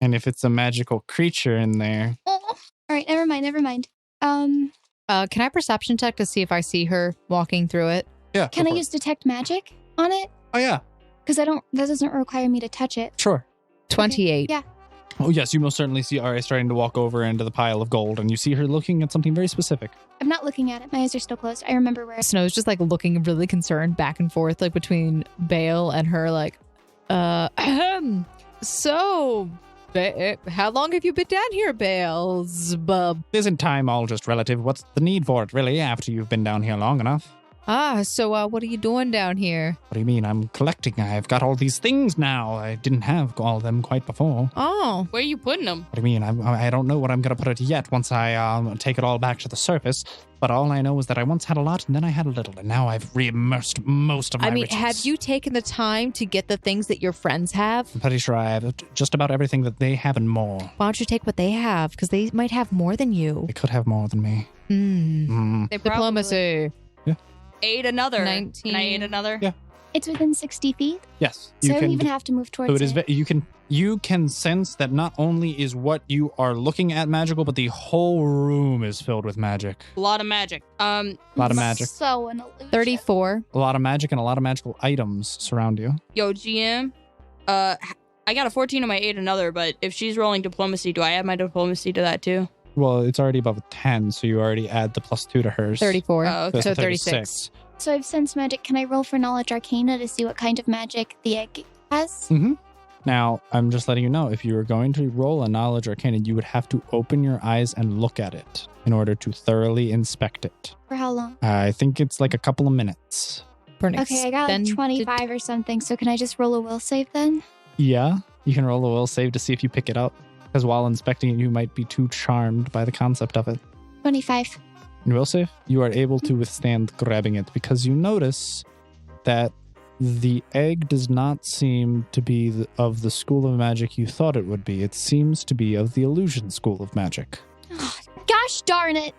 And if it's a magical creature in there. Oh, all right, never mind. Can I perception check to see if I see her walking through it? Yeah. Can go I for use detect magic on it? Oh, yeah. Because that doesn't require me to touch it. Sure. 28. Yeah. Oh, yes, you most certainly see Arya starting to walk over into the pile of gold, and you see her looking at something very specific. I'm not looking at it. My eyes are still closed. I remember where. Snow's just like looking really concerned back and forth, like between Bale and her, like, so, how long have you been down here, Beelzebub? Isn't time all just relative? What's the need for it, really, after you've been down here long enough? So what are you doing down here? What do you mean? I'm collecting. I've got all these things now. I didn't have all of them quite before. Oh. Where are you putting them? What do you mean? I don't know what I'm going to put it yet once I take it all back to the surface. But all I know is that I once had a lot and then I had a little. And now I've re-immersed most of my riches. Have you taken the time to get the things that your friends have? I'm pretty sure I have just about everything that they have and more. Why don't you take what they have? Because they might have more than you. They could have more than me. They Diplomacy. Ate another. 19. Can I eat another? Yeah. It's within 60 feet. Yes. So I don't even have to move towards So it is. it. You can sense that not only is what you are looking at magical, but the whole room is filled with magic. A lot of magic. A lot of magic. So an illusion. 34. A lot of magic and a lot of magical items surround you. Yo, GM. I got a 14 on my ate another, but if she's rolling diplomacy, do I add my diplomacy to that too? Well, it's already above a 10, so you already add the +2 to hers. 34. Oh, okay. So it's a 36. So I've sensed magic. Can I roll for knowledge arcana to see what kind of magic the egg has? Mm-hmm. Now, I'm just letting you know, if you were going to roll a knowledge arcana, you would have to open your eyes and look at it in order to thoroughly inspect it. For how long? I think it's like a couple of minutes. Okay, I got like 25 or something. So can I just roll a will save then? Yeah, you can roll a will save to see if you pick it up. Because while inspecting it, you might be too charmed by the concept of it. 25. In will save, you are able to withstand grabbing it because you notice that the egg does not seem to be of the school of magic you thought it would be. It seems to be of the illusion school of magic. Gosh darn it.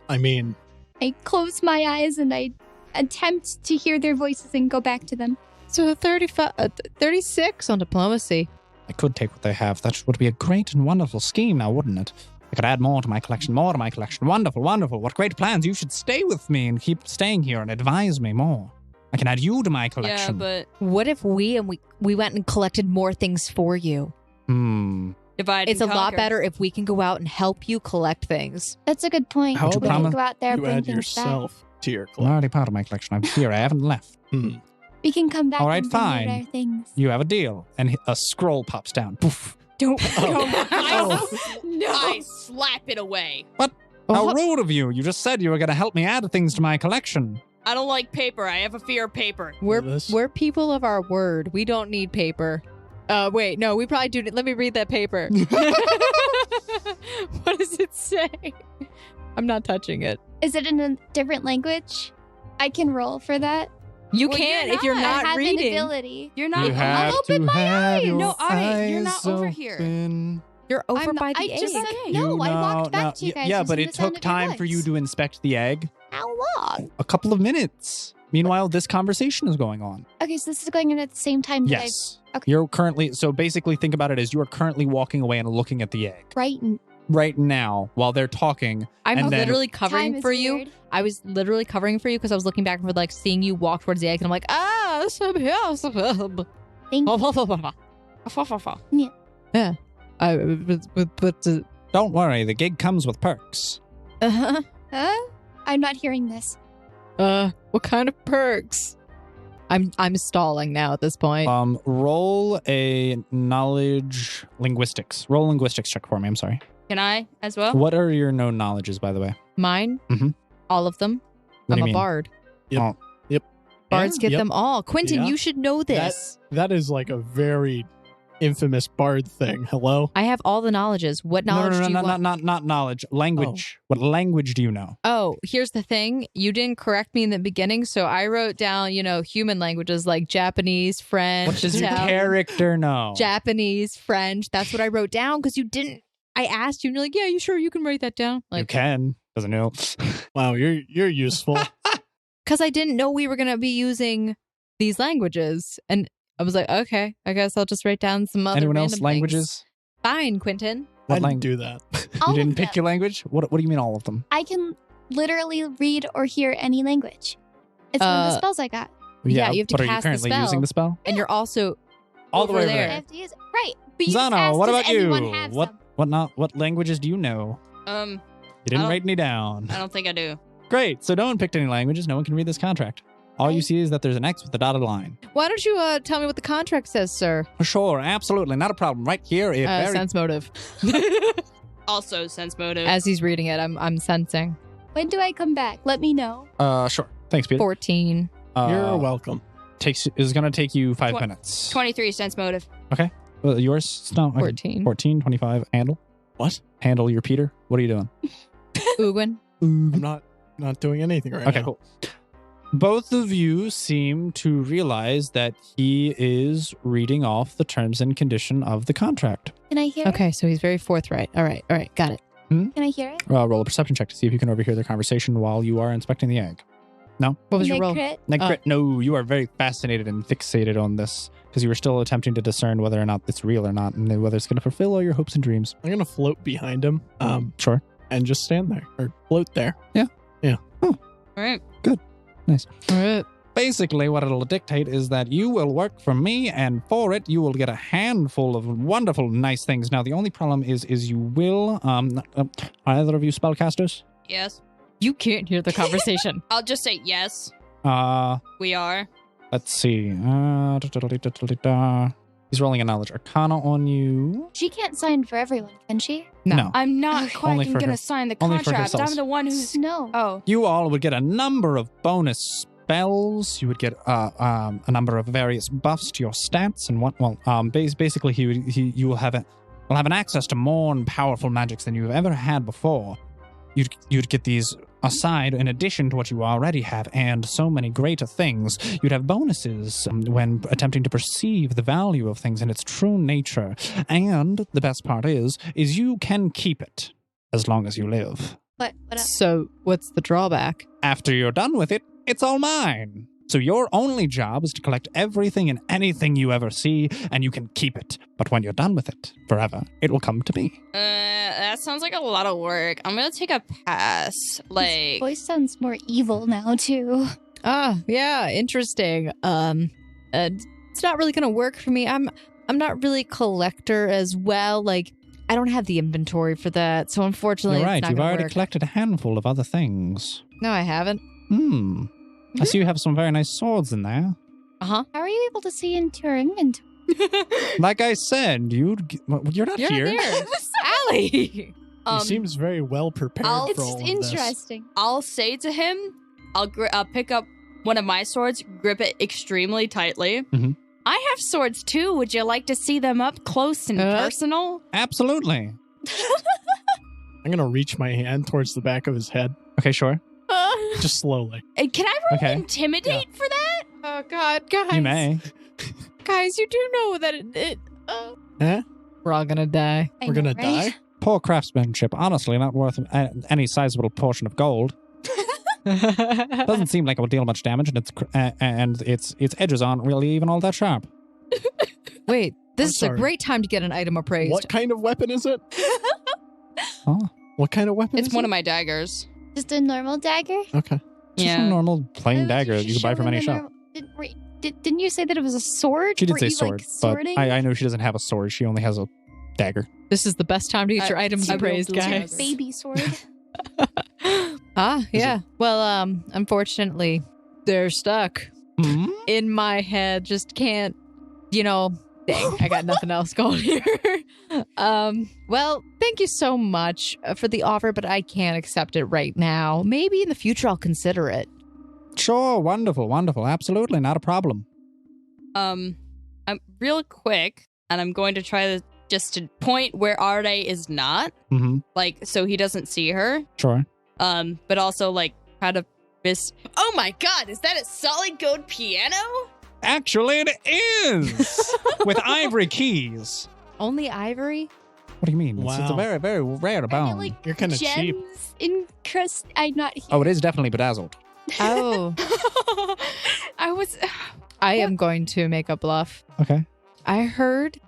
I mean, I close my eyes and I attempt to hear their voices and go back to them. So 36 on diplomacy. I could take what they have. That would be a great and wonderful scheme now, wouldn't it? I could add more to my collection. Wonderful, wonderful. What great plans. You should stay with me and keep staying here and advise me more. I can add you to my collection. Yeah, but What if we went and collected more things for you? divide It's and a lot conquer. better if we can go out and help you collect things. That's a good point. How We about can go out there, you bring add things yourself to your I'm club. already part of my collection. I'm here. I haven't left. back. We can come back All right, and bring fine. you rare things. You have a deal. And a scroll pops down. Poof. Don't. I slap it away. How rude of you. You just said you were going to help me add things to my collection. I don't like paper. I have a fear of paper. We're people of our word. We don't need paper. Wait, no, we probably do. Let me read that paper. What does it say? I'm not touching it. Is it in a different language? I can roll for that. You Well, can't you're if you're I not have an reading. ability. You're not. You have I'll open to my have eyes. your No, Ari, you're not eyes over here. open. You're over I'm by not- the I just egg. said no. I walked back to you guys. Yeah, using but the it sound took of your time for you voice. to inspect the egg. How long? A couple of minutes. Meanwhile, this conversation is going on. Okay, so this is going on at the same time that Yes. Okay. You're currently, so basically think about it as you are currently walking away and looking at the egg. I frightened. Right now, while they're talking. I'm And then- literally Time covering is for you. weird. I was literally covering for you because I was looking back and forth, like seeing you walk towards the egg, and I'm like, Thank you. yeah. Don't worry, the gig comes with perks. Uh-huh. Huh? I'm not hearing this. What kind of perks? I'm stalling now at this point. Roll a knowledge linguistics. Roll a linguistics check for me, I'm sorry. Can I as well? What are your known knowledges, by the way? Mine, all of them. What do I'm you a mean? bard. Yep. Oh, Bards get Yep. them all. Quentin, Yeah. you should know this. That is like a very infamous bard thing. Hello? I have all the knowledges. What knowledge do you want? not knowledge. Language. What language do you know? Oh, here's the thing. You didn't correct me in the beginning, so I wrote down, human languages like Japanese, French. What does your Italian, character know? Japanese, French. That's what I wrote down because you didn't. I asked you, and you're like, yeah, you sure you can write that down? You Like, can. Doesn't know. Wow, you're useful. Because I didn't know we were going to be using these languages. And I was like, okay, I guess I'll just write down some other Anyone random else languages? things. Fine, Quentin. What I didn't language? do that. All You of didn't pick them. your language? What do you mean all of them? I can literally read or hear any language. It's one of the spells I got. Yeah, you have to but are you cast the currently spell. using the spell? And you're also All the way over over I there. have to use it. Right. But you Zano, just asked, what does about you? anyone have some? What languages do you know? Um, You didn't don't- write any down. I don't think I do. Great. So no one picked any languages. No one can read this contract. All you see is that there's an X with a dotted line. Why don't you tell me what the contract says, sir? Sure, absolutely. Not a problem. Right here. Sense motive. Also, sense motive. As he's reading it, I'm sensing. When do I come back? Let me know. Sure. Thanks, Peter. 14. You're welcome. Is going to take you 5 Twen- minutes. 23 sense motive. Yours? No. okay. 14. 14, 25. Handle. What? Handle your Peter. What are you doing? Ugwin. I'm not doing anything right Okay, now. cool. Both of you seem to realize that he is reading off the terms and condition of the contract. Can I hear Okay, so he's very forthright. All right, got it. it? Can I hear it? Roll a perception check to see if you can overhear their conversation while you are inspecting the egg. What was your Can I roll? crit? Crit. No, you are very fascinated and fixated on this because you were still attempting to discern whether or not it's real or not and then whether it's going to fulfill all your hopes and dreams. I'm gonna float behind him, Sure. and just stand there or float there. All right. All right. Basically, what it'll dictate is that you will work for me, and for it, you will get a handful of wonderful, nice things. Now, the only problem is you will. Are either of you spellcasters? Yes. You can't hear the conversation. I'll just say yes. We are. Let's see. He's rolling a knowledge arcana on you. She can't sign for everyone, can she? No. I'm not Only quite for gonna her- sign the only for contract. herself. I'm the one who's. No. Oh. You all would get a number of bonus spells. You would get a number of various buffs to your stats, and basically you will have an access to more powerful magics than you've ever had before. You'd get these aside in addition to what you already have, and so many greater things. You'd have bonuses when attempting to perceive the value of things in its true nature, and the best part is you can keep it as long as you live. What else? So, what's the drawback? After you're done with it, it's all mine. So your only job is to collect everything and anything you ever see, and you can keep it. But when you're done with it, forever, it will come to me. That sounds like a lot of work. I'm gonna take a pass. His Like, voice sounds more evil now, too. Ah, yeah, interesting. It's not really gonna work for me. I'm not really a collector as well. Like, I don't have the inventory for that, so unfortunately, You're right, it's not you've gonna already work. collected a handful of other things. No, I haven't. I see you have some very nice swords in there. Uh-huh. How are you able to see into your inventory? Like I said, you're not You're here. not there. Allie! He seems very well prepared I'll- for It's all of this. interesting. I'll say to him, I'll pick up one of my swords, grip it extremely tightly. Mhm. I have swords too. Would you like to see them up close and personal? Absolutely. I'm gonna reach my hand towards the back of his head, Okay, sure. just slowly. Can I roll Okay. intimidate for that? Oh, God, guys. You may. Guys, you do know that it Huh? we're all gonna die. I We're know, gonna right? die? Poor craftsmanship. Honestly, not worth any sizable portion of gold. Doesn't seem like it will deal much damage, and its edges aren't really even all that sharp. Wait, this I'm is sorry. a great time to get an item appraised. What kind of weapon is it? Oh, What kind of weapon It's is one it? of my daggers. Just a normal dagger? Okay. just a normal plain dagger that you can buy from any shop. Didn't you say that it was a sword? She did Were say you, sword, like, but sorting? I know she doesn't have a sword. She only has a dagger. This is the best time to get your items I will appraised, do guys. that. Baby sword. Yeah. Well, unfortunately, they're stuck Hmm? in my head. Just can't, dang, I got nothing else going here. Well, thank you so much for the offer, but I can't accept it right now. Maybe in the future I'll consider it. Sure, wonderful, wonderful. Absolutely, not a problem. I'm real quick, and I'm going to try to point where Arde is not, Mm-hmm. like, so he doesn't see her. Sure. But also, like, kind of miss. Oh my God, is that a solid gold piano? Actually, it is! With ivory keys. Only ivory? What do you mean? It's a Wow. very, very rare Are bone. there, like, You're kind of cheap. gems incrust? I'm not here. Oh, it is definitely bedazzled. Oh, I am going to make a bluff. Okay. I heard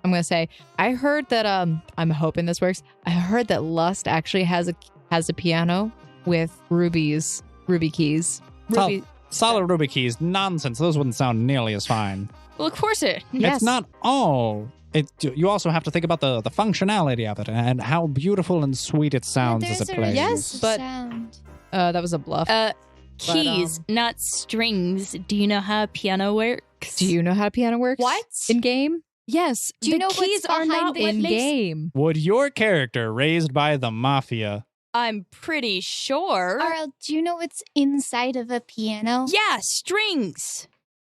that I'm hoping this works. I heard that Lust actually has a piano with ruby keys. Ruby. Solid ruby keys. Nonsense. Those wouldn't sound nearly as fine. Well, of course it. Yes. It's not all. You also have to think about the functionality of it and how beautiful and sweet it sounds as it plays. Yes, but- sound. That was a bluff. Keys, not strings. Do you know how piano works? Do you know how piano works? What? In game? Yes. Do you the know what's keys are behind not what in makes- game. Would your character, raised by the mafia, I'm pretty sure. Arl, do you know what's inside of a piano? Yeah, strings.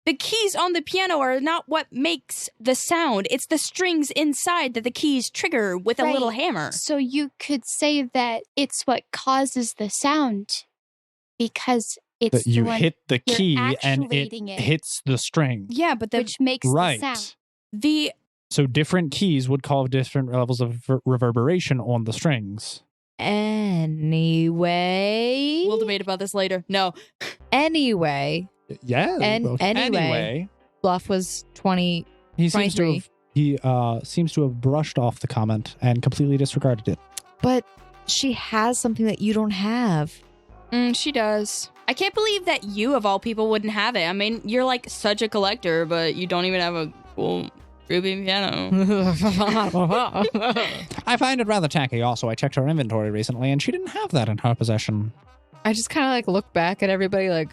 The keys on the piano are not what makes the sound. It's the strings inside that the keys trigger with a Right. little hammer. So you could say that it's what causes the sound because it's that you the one hit the you're key and it actuating it. hits the string? Yeah, but which makes Right. the sound. the So different keys would cause different levels of reverberation on the strings. Anyway. we'll debate about this later. No, Anyway, Yeah. Anyway. bluff was 20. he seems to 23. have seems to have brushed off the comment and completely disregarded it. But she has something that you don't have. she does. I can't believe that you, of all people, wouldn't have it. I mean, you're like such a collector, but you don't even have a cool ruby piano. I find it rather tacky. Also, I checked her inventory recently, and she didn't have that in her possession. I just kind of like look back at everybody like,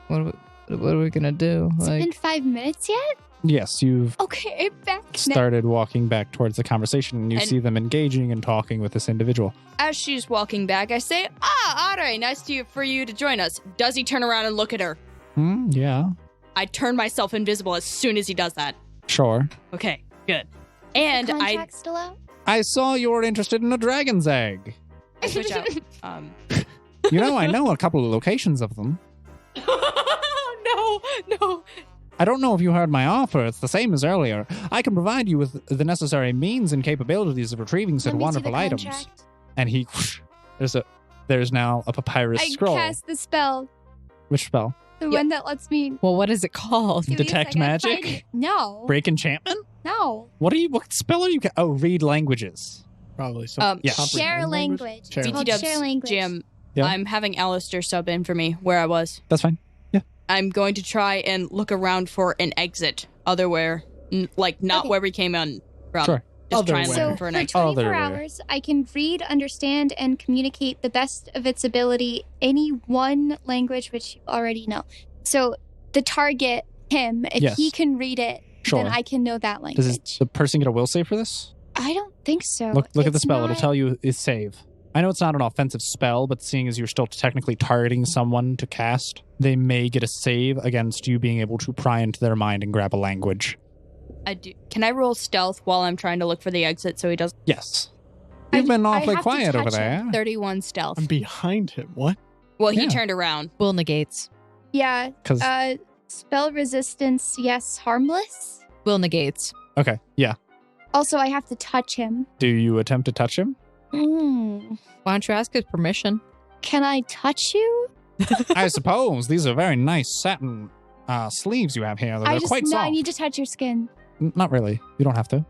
what are we gonna do? It's Like, been 5 minutes yet? Yes, you've Okay, I'm back now. started walking back towards the conversation, and you And- see them engaging and talking with this individual. As she's walking back, I say, Audrey, nice for you to join us. Does he turn around and look at her? Yeah, I turn myself invisible as soon as he does that. sure. Okay, good. And The I contract's still out? I saw you were interested in a dragon's egg. switch out. You know, I know a couple of locations of them. No. I don't know if you heard my offer. It's the same as earlier. I can provide you with the necessary means and capabilities of retrieving such Let me see wonderful the items. contract. And he, there's now a papyrus I scroll. cast the spell. Which spell? The Yeah. one that lets me... well, what is it called? Give me a Detect second, I'm magic? finding it. No. Break enchantment? No. What spell are you? Oh, read languages. Probably so. Um, Yeah. Share a language. Share It's called BT-dubs, share language. Jim, Yeah. I'm having Alistair sub in for me where I was. That's fine. I'm going to try and look around for an exit otherwhere, like not Okay. where we came in from. Sure. Just try and Otherwhere. look So for for an exit. 24 Other way. hours, I can read, understand, and communicate the best of its ability any one language which you already know. So the target, him, if Yes. he can read it, Sure. then I can know that language. Does the person get a will save for this? I don't think so. Look at the It's spell. It'll not- tell you it's save. I know it's not an offensive spell, but seeing as you're still technically targeting someone to cast, they may get a save against you being able to pry into their mind and grab a language. I do. Can I roll stealth while I'm trying to look for the exit so he doesn't? Yes. I- You've been I awfully have to quiet over touch there. him. 31 stealth. I'm behind him. What? Well, he Yeah. turned around. Will negates. Yeah. Because Spell resistance, yes. Harmless. Will negates. okay, yeah. Also, I have to touch him. Do you attempt to touch him? Why don't you ask his permission? Can I touch you? I suppose these are very nice satin sleeves you have here. They're quite no, soft. I need to touch your skin. Not really. You don't have to.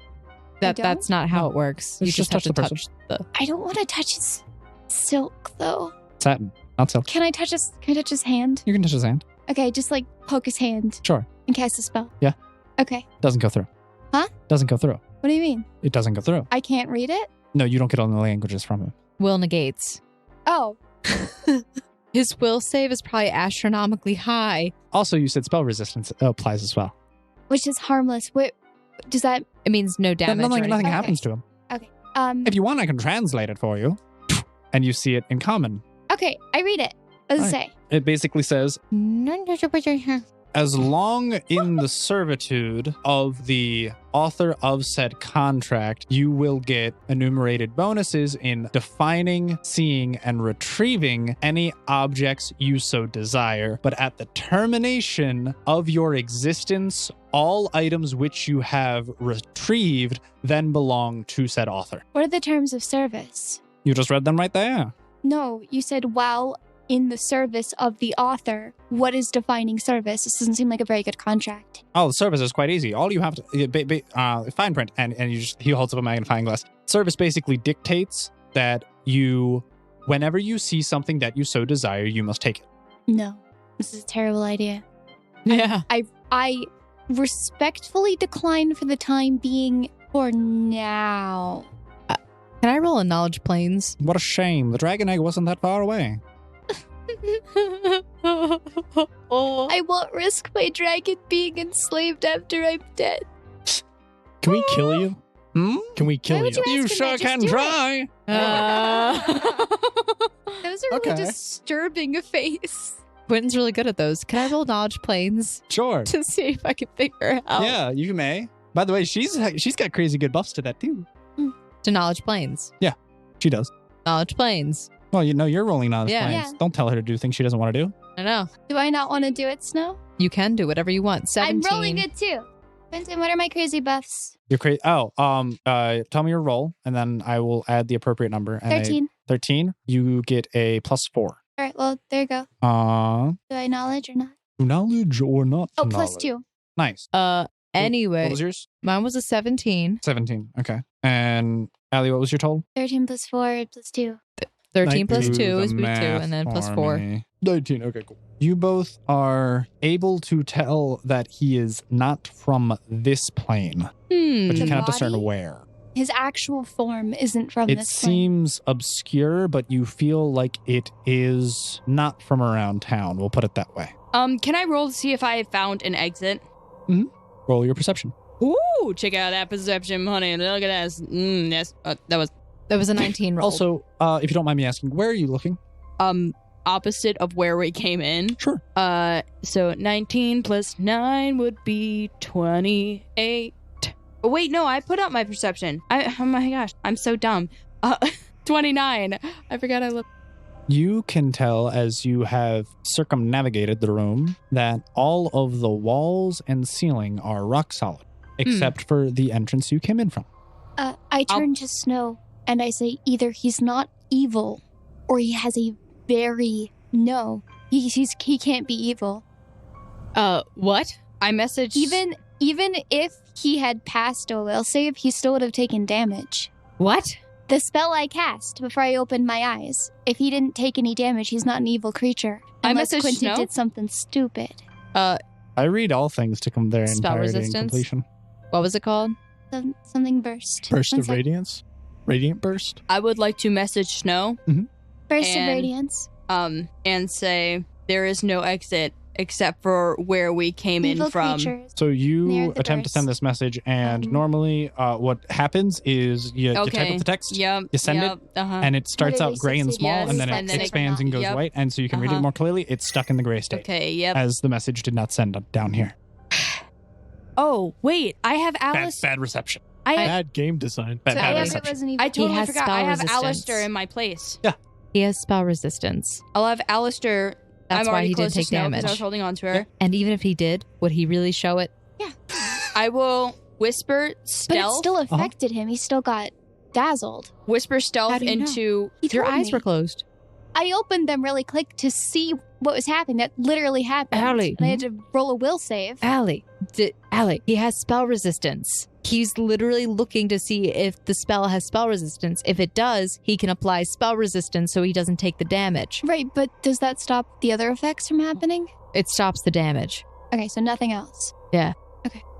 That's don't? not how it works. You Let's just just have to touch the touch the. I don't want to touch his silk though. Satin, not silk. Can I touch his hand? You can touch his hand. Okay, just like poke his hand Sure. and cast a spell. Yeah. Okay. Doesn't go through. Huh? Doesn't go through. What do you mean? It doesn't go through. I can't read it? No, you don't get all the languages from him. Will negates. Oh. His will save is probably astronomically high. Also, you said spell resistance applies as well. Which is harmless. What does that It means no damage. or Nothing anything. Okay. happens to him. If you want, I can translate it for you. And you see it in common. Okay, I read it. What does it say? It basically says, As long in the servitude of the author of said contract, you will get enumerated bonuses in defining, seeing, and retrieving any objects you so desire. But at the termination of your existence, all items which you have retrieved then belong to said author. What are the terms of service? You just read them right there. No, you said while in the service of the author. What is defining service? This doesn't seem like a very good contract. Oh, the service is quite easy. All you have to fine print, and he holds up a magnifying glass. Service basically dictates that whenever you see something that you so desire, you must take it. No, this is a terrible idea. Yeah. I respectfully decline for the time being. For now. Can I roll a knowledge planes? What a shame. The dragon egg wasn't that far away. I won't risk my dragon being enslaved after I'm dead. Can we kill you? Can we kill Why would you? you You ask him sure that? Just can do it. try. That was a really Okay. disturbing face. Quentin's really good at those. Can I roll knowledge planes Sure. to see if I can figure out Yeah, you may. By the way, she's got crazy good buffs to that too. to knowledge planes? She does. Knowledge planes. Well, you're rolling on Yeah. planes. Yeah. Don't tell her to do things she doesn't want to do. I know. Do I not want to do it, Snow? You can do whatever you want. 17. I'm rolling it too. Quentin, what are my crazy buffs? You're crazy. Oh, tell me your roll, and then I will add the appropriate number. And 13. 13. You get a +4. All right, well, there you go. Do I knowledge or not? Knowledge or not? Oh, knowledge? +2. Nice. Anyway, What was yours? mine was a 17. 17. Okay. And Allie, what was your total? 13 + 4 + 2. 13 plus Do 2 the is be 2, math and then plus for 4. me. 19. Okay, cool. You both are able to tell that he is not from this plane, but you The cannot discern body? where. His actual form isn't from It this plane. seems obscure, but you feel like it is not from around town. We'll put it that way. Can I roll to see if I have found an exit? Roll your perception. Ooh, check out that perception, honey. Look at that. That was a 19 roll. Also, if you don't mind me asking, where are you looking? Opposite of where we came in. Sure. So 19 + 9 would be 28. Oh, wait, no, I put up my perception. Oh my gosh, I'm so dumb. 29. I forgot I looked. You can tell as you have circumnavigated the room that all of the walls and ceiling are rock solid, except for the entrance you came in from. I turn to Snow and I say either he's not evil or he has a very... No, he can't be evil. What? I messaged... Even if he had passed a will save, he still would have taken damage. What? The spell I cast before I opened my eyes. If he didn't take any damage, he's not an evil creature. I Unless messaged Quentin Snow. did something stupid. I read all things to come their Spell entirety and resistance? completion. What was it called? Something burst. Burst One of sec. radiance? Radiant burst? I would like to message Snow, Burst of And- radiance. and say there is no exit except for where we came Evil in from. creatures. So you Near the attempt to send burst. this message, and normally what happens is you type Okay. up the text, Yep. you send yep, uh-huh. and it starts did out we gray and succeed? small, Yes, and then and it then it- expands and goes yep. white, and so you can read it Uh-huh. more clearly. It's stuck in the gray state, Okay, yep. as the message did not send up down here. Oh, wait, I have Alice. Bad reception. I Bad game design. Bad, So bad I reception. wasn't evil. I totally has forgot. spell I have resistance. Alistair in my place. He has spell resistance. I'll have Alistair. That's I'm why already he close didn't to take Snow 'cause I was damage. holding on to her. And even if he did, would he really show it? I will whisper But it stealth. still affected him. He still got dazzled. Whisper stealth How do you know? into. He Your told eyes me. were closed. I opened them really quick to see what was happening. That literally happened. Allie. And I had to roll a will save. Allie, he has spell resistance. He's literally looking to see if the spell has spell resistance. If it does, he can apply spell resistance so he doesn't take the damage. Right, but does that stop the other effects from happening? It stops the damage. Okay, so nothing else.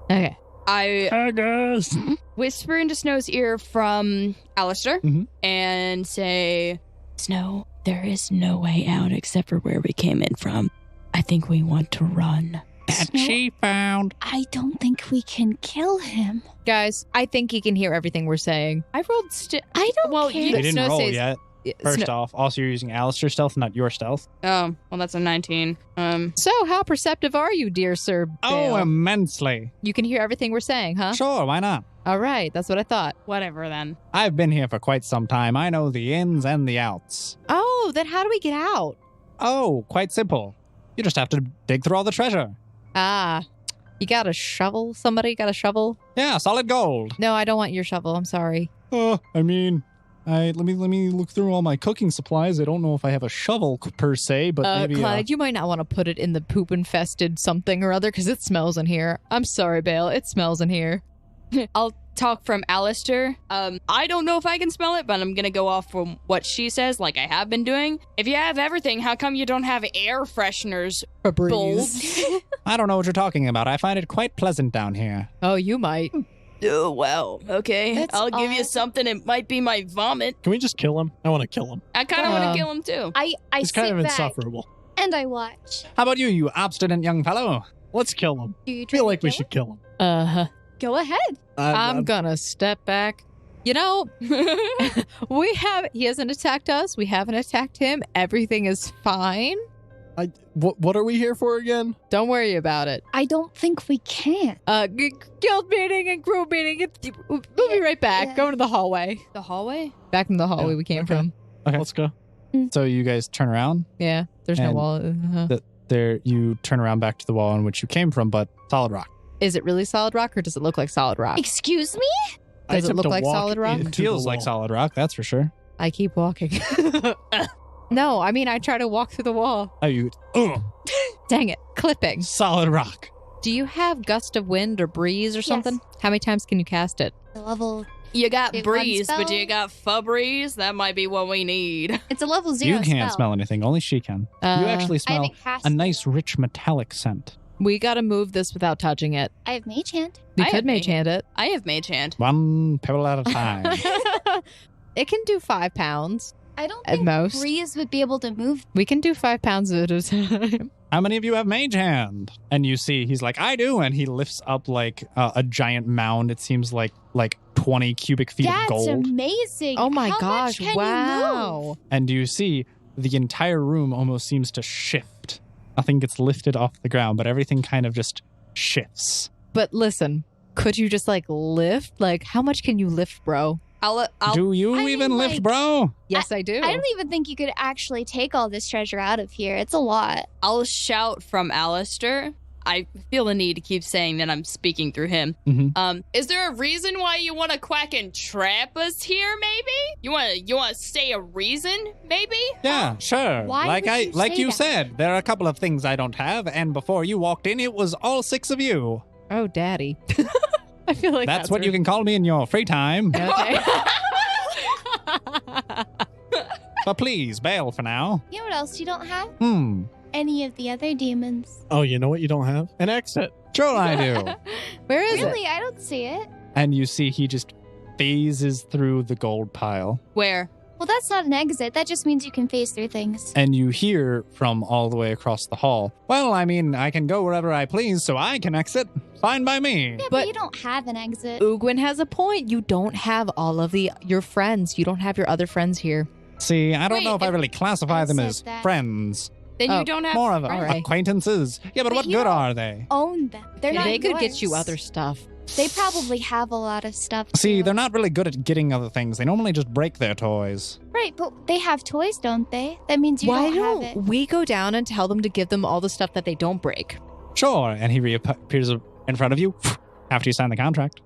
Okay. I guess. whisper into Snow's ear from Alistair Mhm. and say, Snow, there is no way out except for where we came in from. I think we want to run. That Snow- she found. I don't think we can kill him. Guys, I think he can hear everything we're saying. I rolled I don't Well, care. you They didn't Snow roll says- yet. First off, also you're using Alistair's stealth, not your stealth. Oh, well, that's a 19. So, how perceptive are you, dear Sir Bale? Oh, immensely. You can hear everything we're saying, huh? Sure, why not? All right, that's what I thought. Whatever then. I've been here for quite some time. I know the ins and the outs. Oh, then how do we get out? Oh, quite simple. You just have to dig through all the treasure. Ah, you got a shovel? Somebody got a shovel? Yeah, solid gold. No, I don't want your shovel. I'm sorry. I mean, let me look through all my cooking supplies. I don't know if I have a shovel per se, but maybe. Clyde, you might not want to put it in the poop-infested something or other because it smells in here. I'm sorry, Bale. It smells in here. I'll talk from Alistair. I don't know if I can smell it, but I'm gonna go off from what she says, like I have been doing. If you have everything, how come you don't have air fresheners? Bold? I don't know what you're talking about. I find it quite pleasant down here. Oh, you might. Oh, well, okay. That's I'll give you odd. something. It might be my vomit. Can we just kill him? I want to kill him. I kind of want to kill him, too. I He's kind sit of back insufferable. and I watch. How about you obstinate young fellow? Let's kill him. Do you I try feel to like we kill should kill him. Uh-huh. him? Go ahead. I'm gonna step back. You know, he hasn't attacked us. We haven't attacked him. Everything is fine. What are we here for again? Don't worry about it. I don't think we can. Guild meeting and crew meeting. We'll be right back. Yeah. Go into the hallway. The hallway? Back in the hallway Yeah, we came okay. from. Okay. Let's go. So you guys turn around. Yeah, there's no And wall. There, you turn around back to the wall in which you came from, but solid rock. Is it really solid rock or does it look like solid rock? Excuse me? I Does it attempt look to like walk solid rock? into It feels the like wall. solid rock, that's for sure. I keep walking. No, I mean, I try to walk through the wall. Oh, you Dang it. Clipping. solid rock. Do you have gust of wind or breeze or something? How many times can you cast it? The level. You got Give one breeze, but spell. you got Febreze. That might be what we need. It's a level 0 You can't spell. smell anything. Only she can. You actually I smell haven't cast a nice, rich, metallic scent. We gotta move this without touching it. I have mage hand. We I could have mage hand it. I have Mage Hand. One pebble at a time. It can do 5 pounds I don't at think most. Breeze would be able to move. We can do 5 pounds at a time. How many of you have mage hand? And you see, he's like, I do. And he lifts up like a giant mound. It seems like 20 cubic feet of That's gold. amazing. Oh my How gosh, much can you wow. move? And you see the entire room almost seems to shift. Nothing gets lifted off the ground, but everything kind of just shifts. But listen, could you just like lift? Like, how much can you lift, bro? I'll Do you I even mean, lift, like- bro? Yes, I do. I don't even think you could actually take all this treasure out of here. It's a lot. I'll shout from Alistair. I feel the need to keep saying that I'm speaking through him. Mhm. Is there a reason why you want to quack and trap us here? Maybe you want to say a reason? Maybe. Yeah, sure. Why like would you like say you that? said, there are a couple of things I don't have, and before you walked in, it was all 6 of you. Oh, daddy. I feel like That's what you can call me in your free time. Okay. But please, bail for now. You know what else you don't have? Any of the other demons. Oh, you know what you don't have? An exit. Sure I do. Where is it? Really? I don't see it. And you see he just phases through the gold pile. Where? Well, that's not an exit. That just means you can phase through things. And you hear from all the way across the hall, well, I mean, I can go wherever I please, so I can exit. Fine by me. Yeah, but But- you don't have an exit. Ugwin has a point. You don't have all of your friends. You don't have your other friends here. See, I don't Wait, know if I really classify I them said as that. friends. Then Oh, you don't have More of all right. acquaintances. Yeah, but But what you good don't- are they? Own them. They're not They could get you yours. other stuff. They probably have a lot of stuff. See, too. they're not really good at getting other things. They normally just break their toys. Right, but they have toys, don't they? That means you Why don't have it. we go down and tell them to give them all the stuff that they don't break? Sure, and he reappears in front of you after you sign the contract.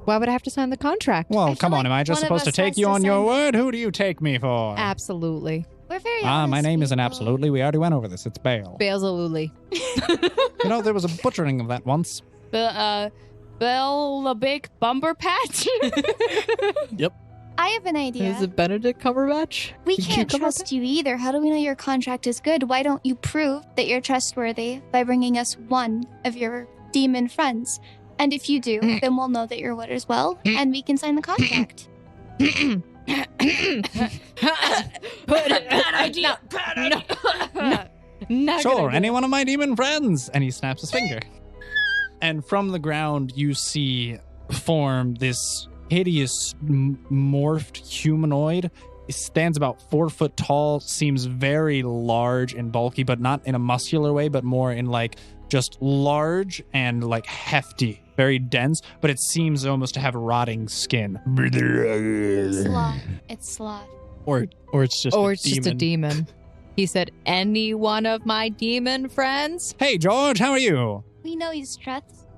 Why would I have to sign the contract? Well, feel come on, like am I just one of supposed to us take has you to on your sign- word? Who do you take me for? Absolutely. We're very My honest name isn't people. absolutely. We already went over this. It's Bale. Bailzaluli. You know, there was a butchering of that once. Bell a big bumper patch. I have an idea. Is it Benedict Cumberbatch? We You can't come trust you either. How do we know your contract is good? Why don't you prove that you're trustworthy by bringing us one of your demon friends? And if you do, then we'll know that you're what as well, and we can sign the contract. Bad idea. Bad idea. Not Sure, gonna do any it. one of my demon friends. And he snaps his finger. And from the ground, you see form this hideous morphed humanoid stands about 4 foot tall, seems very large and bulky, but not in a muscular way, but more in like just large and like hefty, very dense, but it seems almost to have rotting skin. Sloth. It's sloth. Or it's just just a demon. He said, any one of my demon friends? Hey, George, how are you? We know he's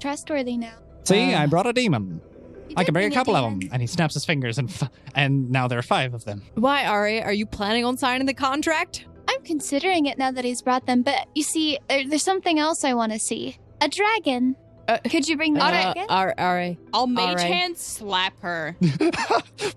trustworthy now. See, I brought a demon. You I did can bring a couple of demon. them. And he snaps his fingers, and now there are 5 of them. Why, Ari? Are you planning on signing the contract? I'm considering it now that he's brought them, but you see, there's something else I want to see. A dragon. Could you bring the dragon? Ari. I'll mage Alright. hand slap her.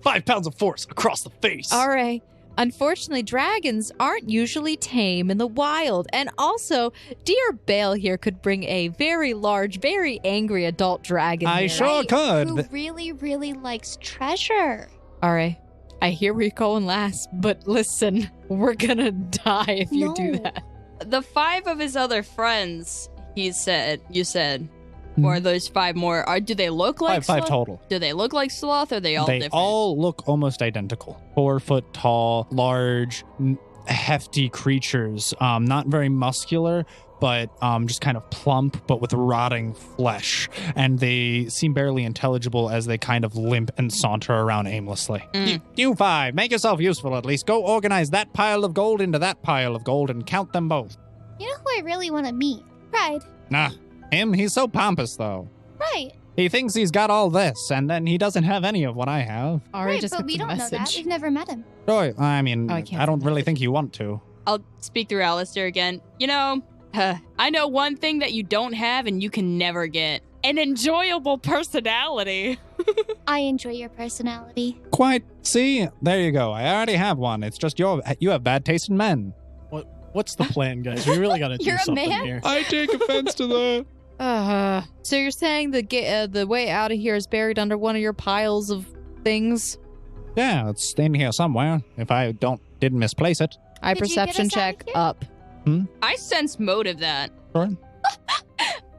5 pounds of force across the face. Ari. Unfortunately, dragons aren't usually tame in the wild. And also, dear Bale here could bring a very large, very angry adult dragon I here. sure could. Who really, really likes treasure. Ari, I hear where you're going last, but listen, we're gonna die if you do No. that. The 5 of his other friends, you said, or those 5 more, do they look like 5 sloth? total. Do they look like sloth, or are they all They different? all look almost identical. 4 foot tall, large, hefty creatures. Not very muscular, but just kind of plump, but with rotting flesh. And they seem barely intelligible as they kind of limp and saunter around aimlessly. You 5, make yourself useful at least. Go organize that pile of gold into that pile of gold and count them both. You know who I really want to meet? Pride. Nah, him, he's so pompous though. Right. He thinks he's got all this, and then he doesn't have any of what I have. Ari Right, just but gets we a don't know that. message. We've never met him. Sure, I mean, Oh, I can't I don't send really messages. think you want to. I'll speak through Alistair again. You know, I know one thing that you don't have and you can never get. An enjoyable personality. I enjoy your personality. Quite. See, there you go. I already have one. It's just you have bad taste in men. What's the plan, guys? We really got to do You're a something man? here. I take offense to that. So you're saying the way out of here is buried under one of your piles of things? Yeah, it's in here somewhere. If I didn't misplace it. I Could you get perception us out of check here? up. I sense motive that. Sure.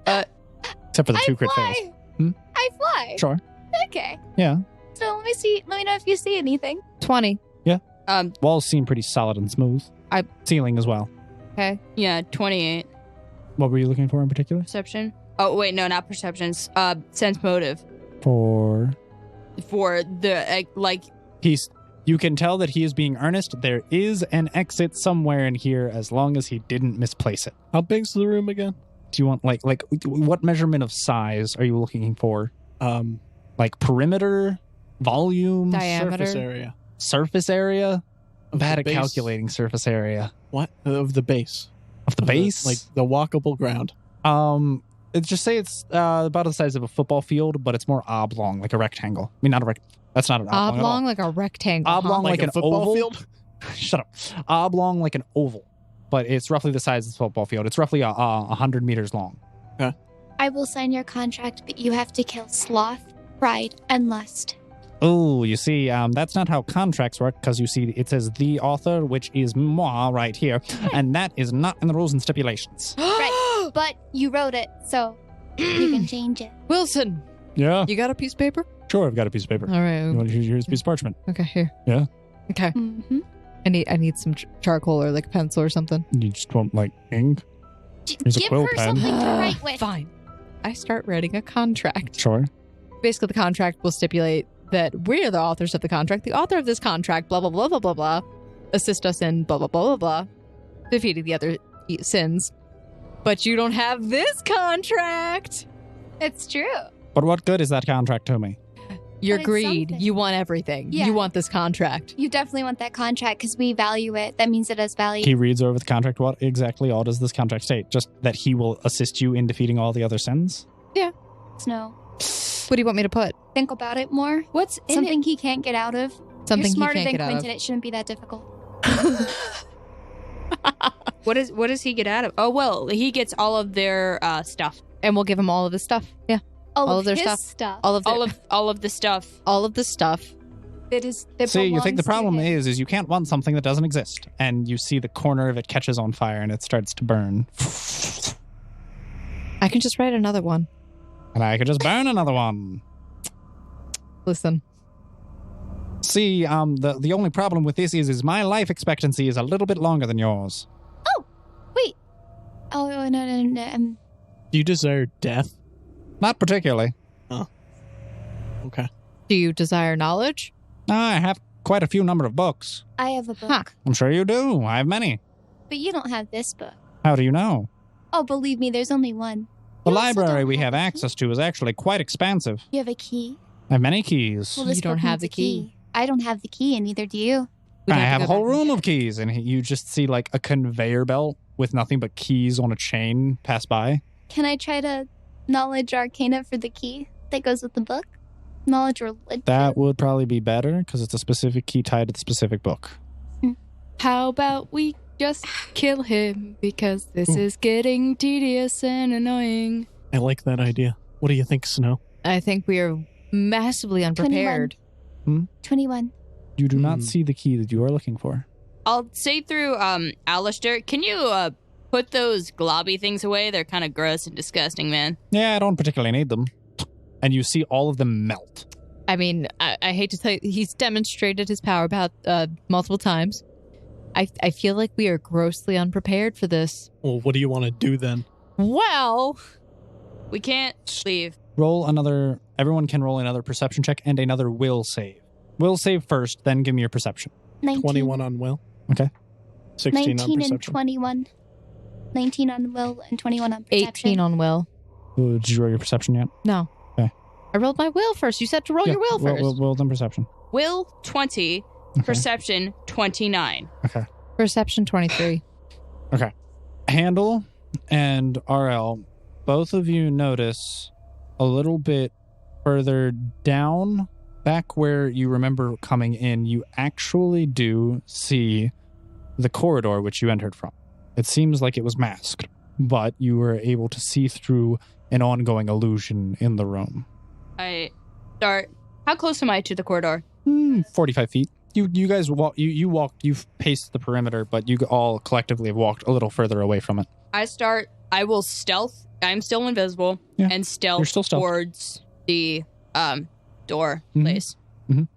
Except for the 2 crit fly. fails. I fly. Sure. Okay. Yeah. So let me know if you see anything. 20. Walls seem pretty solid and smooth. Ceiling as well. Okay. Yeah, 28. What were you looking for in particular? Perception. Oh, wait, no, not perceptions. Sense motive. For For the, you can tell that he is being earnest. There is an exit somewhere in here as long as he didn't misplace it. How big's the room again? Do you want like what measurement of size are you looking for? Like perimeter, volume, Diameter. Surface area. surface area? I'm Of bad the at base. calculating surface area. What? Of the base. Of the Of base? like the walkable ground. Just say it's about the size of a football field, but it's more oblong, like a rectangle. I mean, not a rectangle. That's not an oblong. at all. Oblong like a rectangle. Oblong Like like a an football oval. field? Shut up. Oblong like an oval, but it's roughly the size of the football field. It's roughly 100 meters long. I will sign your contract, but you have to kill sloth, pride, and lust. Oh, you see, that's not how contracts work, because you see, it says the author, which is moi right here, and that is not in the rules and stipulations. Right. But you wrote it, so you can change it. Wilson, Yeah, you got a piece of paper? sure, I've got a piece of paper. All right. You want to here's a piece of parchment? Okay, here. Yeah. Okay. Mm-hmm. I need some charcoal or like a pencil or something. You just want, like, ink? Here's a Give quill her pen. something to write with. Fine. I start writing a contract. Sure. Basically, the contract will stipulate that we're the authors of the contract. The author of this contract, blah, blah, blah, blah, blah, blah, assist us in blah, blah, blah, blah, blah, defeating the other sins. But you don't have this contract. It's true. But what good is that contract to me? You're But it's greed. something. You want everything. Yeah. You want this contract. You definitely want that contract because we value it. That means it has value. He reads over the contract. What exactly all does this contract state? Just that he will assist you in defeating all the other sins? No. What do you want me to put? Think about it more. What's in Something he can't get out of. Something You're smarter he can't than get out Quentin. of. It shouldn't be that difficult. What does he get out of? Oh, well, he gets all of their stuff. And we'll give him all of his stuff. Yeah. All of of their his stuff. All of their, All of the stuff. all of the stuff. That See, you think the belongs to problem him. is you can't want something that doesn't exist. And you see the corner of it catches on fire and it starts to burn. I can just write another one. And I could just burn another one. Listen. See, the only problem with this is my life expectancy is a little bit longer than yours. Oh, wait. Oh, no. Do you desire death? Not particularly. Oh. Okay. Do you desire knowledge? I have quite a few number of books. I have a book. Huh. I'm sure you do. I have many. But you don't have this book. How do you know? Oh, believe me, there's only one. The You also library don't we have a key? access to is actually quite expansive. You have a key? I have many keys. Well, this You don't book have needs the a key. I don't have the key, and neither do you. We'd I to have go a whole back and room get of it. keys, and you just see like a conveyor belt with nothing but keys on a chain pass by. Can I try to knowledge arcana for the key that goes with the book? Knowledge religion? That would probably be better because it's a specific key tied to the specific book. How about we just kill him because this Ooh. is getting tedious and annoying. I like that idea. What do you think, Snow? I think we are massively unprepared. 21. You do not Hmm. see the key that you are looking for. I'll say through Alistair, can you put those globby things away? They're kind of gross and disgusting, man. Yeah, I don't particularly need them. And you see all of them melt. I mean, I hate to tell you, he's demonstrated his power about multiple times. I feel like we are grossly unprepared for this. Well, what do you want to do then? Well, We can't leave. Roll another. Everyone can roll another perception check and another will save. Will save first, then give me your perception. 19. 21 on will. Okay. 16 on 19 and perception. 21. 19 on will and 21 on perception. 18 on will. Did you roll your perception yet? No. Okay. I rolled my will first. You said to roll Yeah, your will first. Roll then perception. Will 20, Okay. perception 29. Okay. Perception 23. Handle and RL, both of you notice a little bit further down, back where you remember coming in, you actually do see the corridor which you entered from. It seems like it was masked, but you were able to see through an ongoing illusion in the room. I start. How close am I to the corridor? 45 feet. You guys walk. You've paced the perimeter, but you all collectively have walked a little further away from it. I will stealth. I'm still invisible Yeah, and stealth you're still stealth. towards the door Mhm. place. Mhm.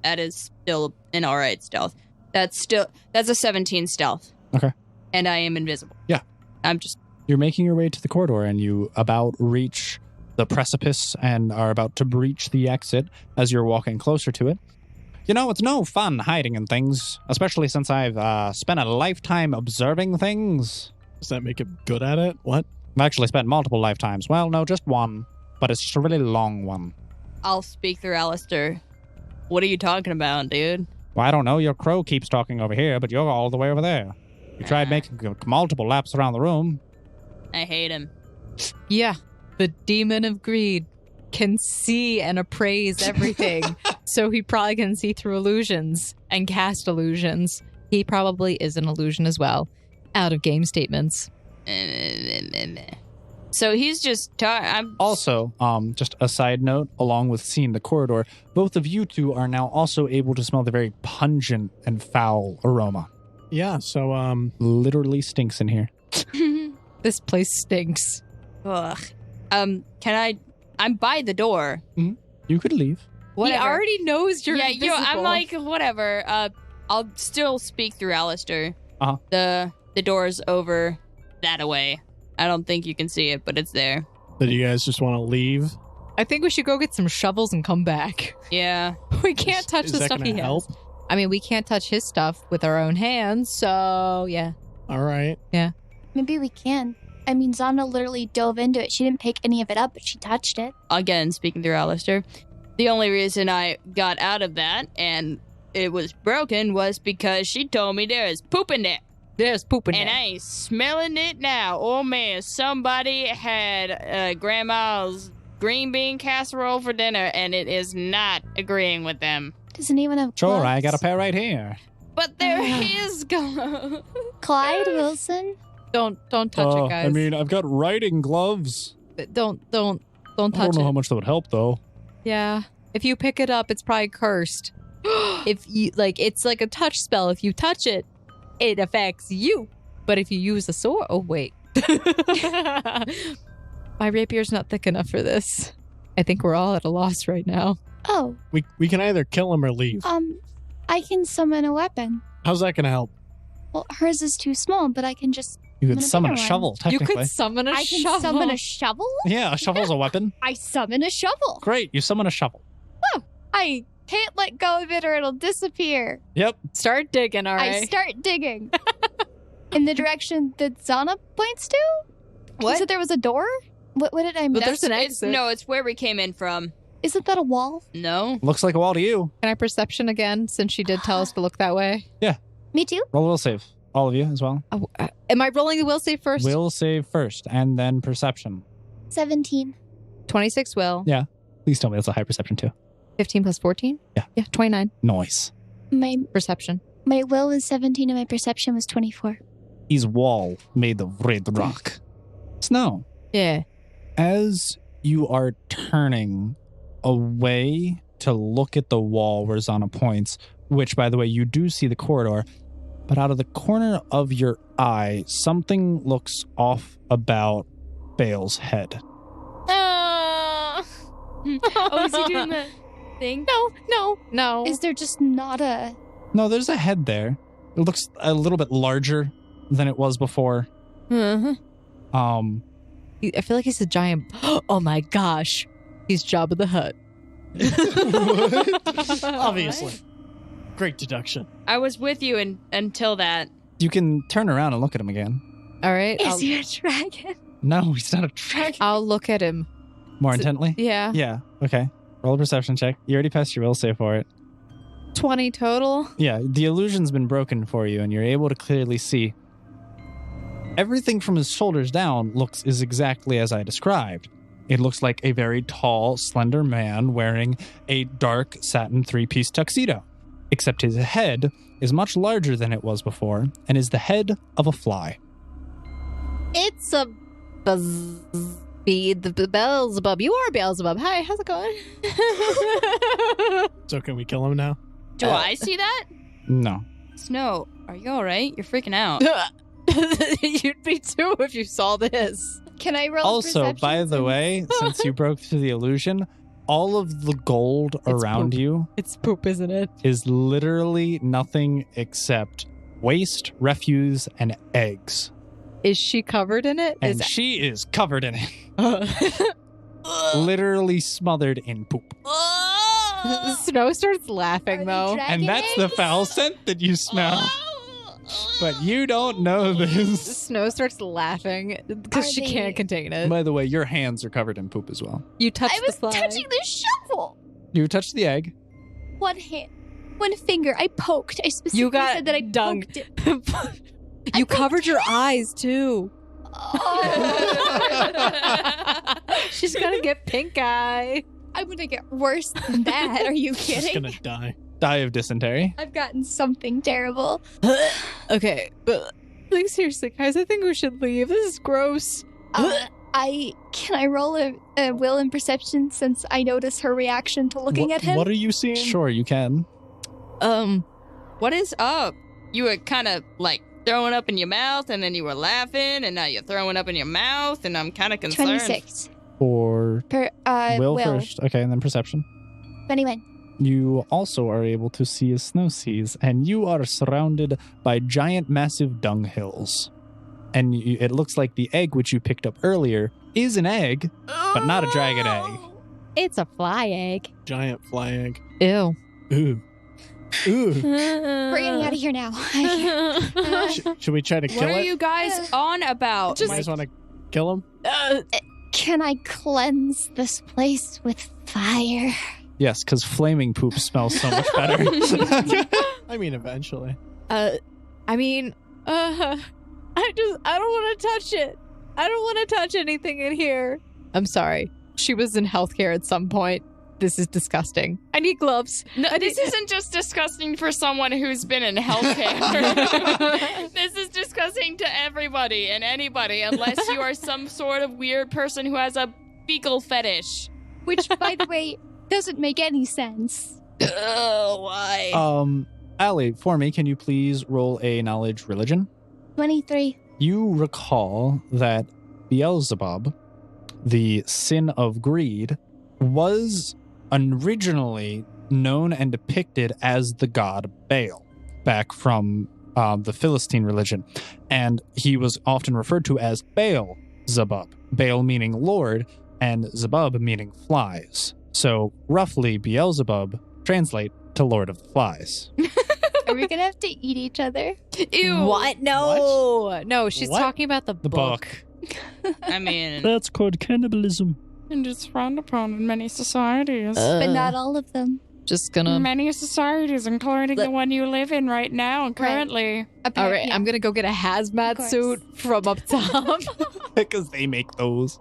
That is still an alright stealth. That's a 17 stealth. Okay. And I am invisible. Yeah. I'm just You're making your way to the corridor, and you about reach the precipice and are about to breach the exit as you're walking closer to it. You know, it's no fun hiding in things, especially since I've spent a lifetime observing things. Does that make him good at it? What? I've actually spent multiple lifetimes. Well, no, just one, but it's just a really long one. I'll speak through Alistair. What are you talking about, dude? Well, I don't know. Your crow keeps talking over here, but you're all the way over there. You tried making multiple laps around the room. I hate him. Yeah. The demon of greed can see and appraise everything. So he probably can see through illusions and cast illusions. He probably is an illusion as well. Out of game statements. So he's just I'm Also, just a side note, along with seeing the corridor, both of you two are now also able to smell the very pungent and foul aroma. Yeah, so, Literally stinks in here. This place stinks. ugh. I'm by the door. You could leave. Whatever. He already knows you're yeah, invisible. I'm like, whatever. I'll still speak through Alistair. Uh-huh. The door's over that way. I don't think you can see it, but it's there. did you guys just want to leave? I think we should go get some shovels and come back. Yeah. We can't touch Is the that stuff gonna he help? has. I mean, we can't touch his stuff with our own hands, so yeah. All right. Maybe we can. I mean, Zana literally dove into it. She didn't pick any of it up, but she touched it. Again, speaking through Alistair. The only reason I got out of that and it was broken was because she told me there is poop in there. There's poop in And there. I ain't smelling it now. Oh man, somebody had grandma's green bean casserole for dinner and it is not agreeing with them. Does anyone have Sure, gloves? I got a pair right here. But there is Clyde Wilson? Don't touch it, guys. I've got writing gloves. Don't touch know it. how much that would help, though. Yeah. If you pick it up, it's probably cursed. If you it's like a touch spell. If you touch it, it affects you. But if you use a sword, oh wait. My rapier's not thick enough for this. I think we're all at a loss right now. Oh, We can either kill him or leave. I can summon a weapon. How's that going to help? Well, hers is too small, but I can just... You I'm could gonna summon a pick one. shovel, You technically. could summon a I shovel. can summon a shovel? Yeah, a shovel's a weapon. I summon a shovel. Great, you summon a shovel. I can't let go of it or it'll disappear. Yep. Start digging, all I right. start digging. In the direction that Zana points to? What? You said there was a door? What did I miss? But there's an It's, exit. no, it's where we came in from. Isn't that a wall? No. Looks like a wall to you. Can I perception again, since she did tell us to look that way? Me too. Roll a will save. All of you as well. Oh, am I rolling the will save first? Will save first, and then perception. 17. 26 will. Yeah. Please tell me that's a high perception too. 15 plus 14? Yeah. Yeah, 29. Noise. My Perception. will was 17 and my perception was 24. He's wall made of red rock. Snow. Yeah. As you are turning away to look at the wall where Zana points, which, by the way, you do see the corridor, but out of the corner of your eye, something looks off about Bale's head. Oh, is he doing the thing? No. Is there just not a... No, there's a head there. It looks a little bit larger than it was before. Uh-huh. I feel like he's a giant... Oh my gosh. He's Jabba the Hutt. Obviously. Great deduction. I was with you until that. You can turn around and look at him again. All right. Is he a dragon? No, he's not a dragon. I'll look at him. More intently? Yeah. Yeah, okay. Roll a perception check. You already passed your will save for it. 20 total. Yeah, the illusion's been broken for you, and you're able to clearly see. Everything from his shoulders down is exactly as I described. It looks like a very tall, slender man wearing a dark satin 3-piece tuxedo. Except his head is much larger than it was before, and is the head of a fly. It's a the Beelzebub. You are Beelzebub. Hi, how's it going? So can we kill him now? Do I see that? No. Snow, are you all right? You're freaking out. You'd be too if you saw this. Can I roll Also, perception by the since- way, since you broke through the illusion, all of the gold around poop. you It's poop, isn't it? is literally nothing except waste, refuse, and eggs. Is she covered in it? And she is covered in it. Literally smothered in poop. Snow starts laughing Are they though. dragon And that's the eggs? foul scent that you smell. But you don't know this. Snow starts laughing because Are she they- can't contain it. By the way, your hands are covered in poop as well. You touched I was the fly. touching the shovel. You touched the egg. One hand. One finger. I poked. I specifically You got said that I dung. poked it. You covered your eyes too. Oh. She's gonna get pink eye. I'm gonna get worse than that. Are you She's kidding? gonna die. Die of dysentery. I've gotten something terrible. Okay, but like seriously, guys, I think we should leave. This is gross. Can I roll a will and perception since I notice her reaction to looking at him? What are you seeing? Sure, you can. What is up? You were kind of like throwing up in your mouth, and then you were laughing, and now you're throwing up in your mouth, and I'm kind of concerned. 26. For Per will first. Okay, and then perception. 21. You also are able to see as Snow sees, and you are surrounded by giant, massive dung hills. And it looks like the egg which you picked up earlier is an egg, but not a dragon egg. It's a fly egg. Giant fly egg. Ew. Ooh. Ooh. We're getting out of here now. Should we try to kill What are it? you guys on about? You guys want to kill him? Can I cleanse this place with fire? Yes, because flaming poop smells so much better. I mean, eventually. I don't want to touch it. I don't want to touch anything in here. I'm sorry. She was in healthcare at some point. This is disgusting. I need gloves. No, this isn't just disgusting for someone who's been in healthcare. This is disgusting to everybody and anybody, unless you are some sort of weird person who has a fecal fetish. Which, by the way, doesn't make any sense. Why? Allie, for me, can you please roll a knowledge religion? 23. You recall that Beelzebub, the sin of greed, was originally known and depicted as the god Baal, back from the Philistine religion. And he was often referred to as Baal Zebub. Baal meaning Lord, and Zebub meaning flies. So roughly, Beelzebub translate to Lord of the Flies. Are we gonna have to eat each other? Ew. What? No. No, she's What? talking about the book. I mean, That's called cannibalism. And it's frowned upon in many societies. But not all of them. Just gonna... Many societies, including the one you live in right now and currently. All right, I'm gonna go get a hazmat course. suit from up top. Because they make those.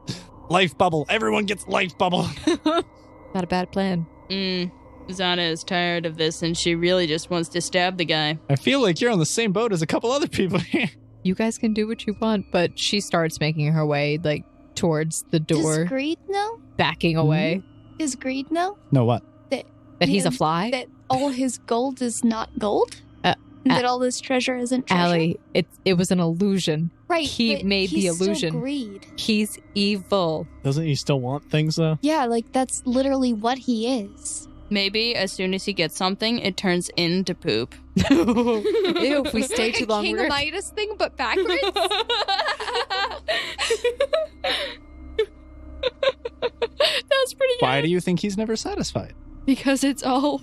Life bubble. Everyone gets life bubble. Not a bad plan. Zana is tired of this and she really just wants to stab the guy. I feel like you're on the same boat as a couple other people here. You guys can do what you want, but she starts making her way, like, towards the door, Does Greed know? backing away. Does Greed know No, what? That he's a fly? that all his gold is not gold? And that all this treasure isn't treasure? Allie, it was an illusion. Right. he but made the he's still illusion. Greed. He's evil. Doesn't he still want things, though? Yeah, like that's literally what he is. Maybe as soon as he gets something, it turns into poop. Ew, if we stay too long, King we're... Midas thing, but backwards? That's pretty good. Why do you think he's never satisfied? Because it's all.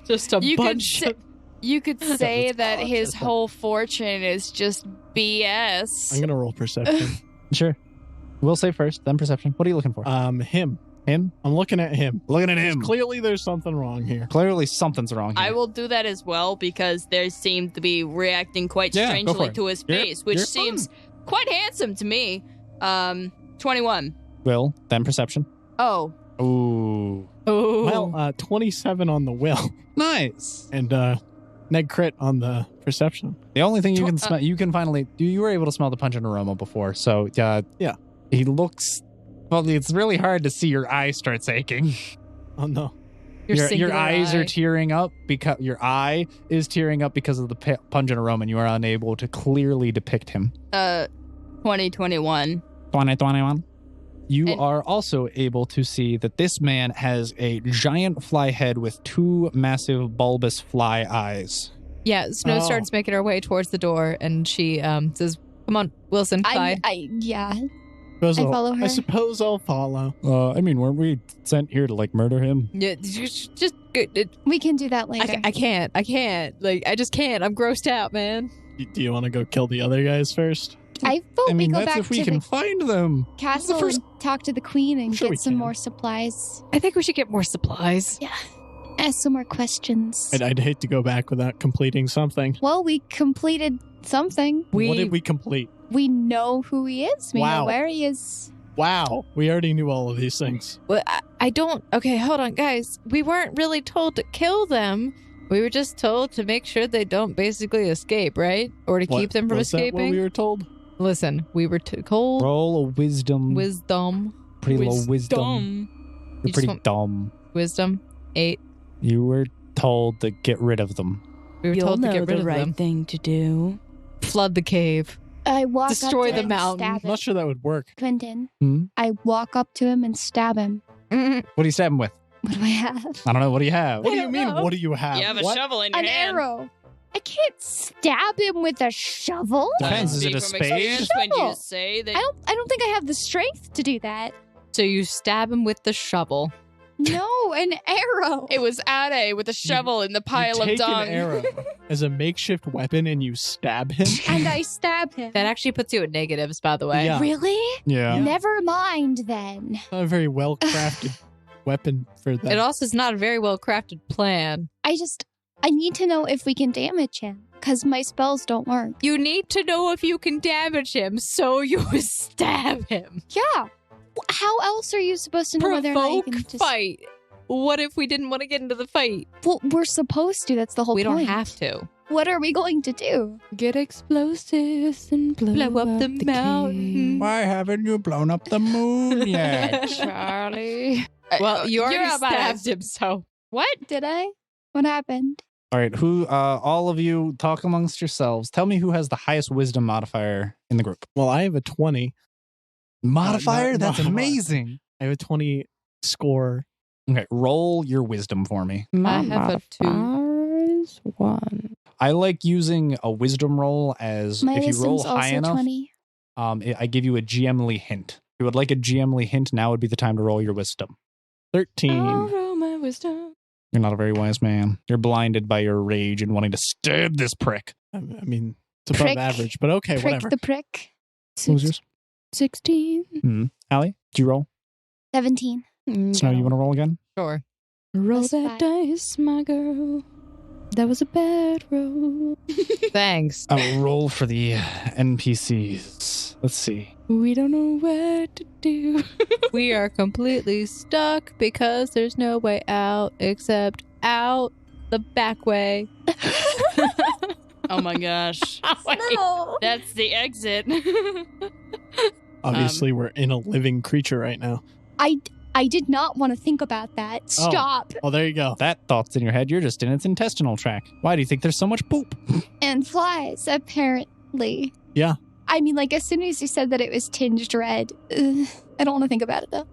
just a You could bunch say, of... you could say Let's that call it his just whole fortune is just BS. I'm going to roll perception. Sure. We'll say first, then perception. What are you looking for? Him. Him? I'm looking at him. Looking at him. Clearly, there's something wrong here. Clearly something's wrong here. I will do that as well because they seem to be reacting quite Yeah, go for strangely it. to his You're- face, which you're seems quite handsome to me. 21. Will, then perception. Oh, Ooh. Oh. Well, 27 on the will. Nice. And neg crit on the perception. The only thing you can smell, you can finally, you were able to smell the pungent aroma before. So, Yeah. he looks, well, it's really hard to see your eye starts aching. Oh, no. Your singular eyes eye. are tearing up because your eye is tearing up because of the pungent aroma, and you are unable to clearly depict him. 2021. 2021. You And- are also able to see that this man has a giant fly head with two massive bulbous fly eyes. Yeah, Snow Oh. starts making her way towards the door, and she says, "Come on, Wilson, I bye." follow her. I suppose I'll follow. I mean, weren't we sent here to, like, murder him? Yeah, just We can do that later. I can't. Like, I just can't. I'm grossed out, man. Do you want to go kill the other guys first? I vote I mean, we go that's back if we to can the find them. castle first- and talk to the queen and Sure we get some can. more supplies. I think we should get more supplies. Ask some more questions. I'd hate to go back without completing something. Well, we completed something. What did we complete? We know who he is. We Wow. know where he is. Wow. We already knew all of these things. Well, I don't. Okay, hold on, guys. We weren't really told to kill them. We were just told to make sure they don't basically escape, right? Or to keep them from Was that escaping. what we were told? Listen, we were told Roll a wisdom. wisdom. Pretty low wisdom. Dumb. You're You just pretty want- dumb. Wisdom 8. You were told to get rid of them. We were told to get rid of them. thing to do. Flood the cave. I walk Destroy up to the him mountain. and I'm stab not him. sure that would work. Quentin, Hmm? I walk up to him and stab him. Mm, What do you stab him with? What do I have? I don't know. What do you have? What do you don't mean? know. What do you have? You have a What? shovel in your An hand. arrow. I can't stab him with a shovel. Depends. Is Speak it a from spade? experience when you Shovel. say that I don't think I have the strength to do that. So you stab him with the shovel. No, an arrow. It was Ade with a shovel in the pile You of take dung. an arrow as a makeshift weapon and you stab him. And I stab him. That actually puts you at negatives, by the way. Yeah. Really? Yeah. Never mind then. Not a very well crafted weapon for that. It also is not a very well crafted plan. I need to know if we can damage him. Because my spells don't work. You need to know if you can damage him, so you stab him. Yeah. How else are you supposed to know whether or not you Provoke can just... fight. What if we didn't want to get into the fight? Well, we're supposed to. That's the whole We point. don't have to. What are we going to do? Get explosives and blow up the mountain. Why haven't you blown up the moon yet? Charlie. Well, you already You're about stabbed him, so. What? Did I? What happened? All right. Who? All of you talk amongst yourselves. Tell me who has the highest wisdom modifier in the group. Well, I have a 20. Modifier? no, That's no. amazing. I have a 20 score Okay, roll your wisdom for me. My I have a 2. modifier is 1. I like using a wisdom roll as My if you roll wisdom's also high enough, 20. I give you a GM-ly hint. If you would like a GM-ly hint, now would be the time to roll your wisdom. 13. I'll roll my wisdom. You're not a very wise man. You're blinded by your rage and wanting to stab this prick. I mean, it's above Prick. average, but okay, Prick whatever. the prick. What was yours? 16. Allie, did you roll? 17. Snow, you want to roll again? Sure. Roll That's that fine. dice, my girl. That was a bad roll. Thanks. I'll roll for the NPCs. Let's see. We don't know what to do. We are completely stuck because there's no way out except out the back way. Oh my gosh. No. That's the exit. Obviously, we're in a living creature right now. I did not want to think about that. Stop. Oh, there you go. That thought's in your head. You're just in its intestinal tract. Why do you think there's so much poop? And flies, apparently. Yeah. I mean, like, as soon as you said that it was tinged red, I don't want to think about it, though.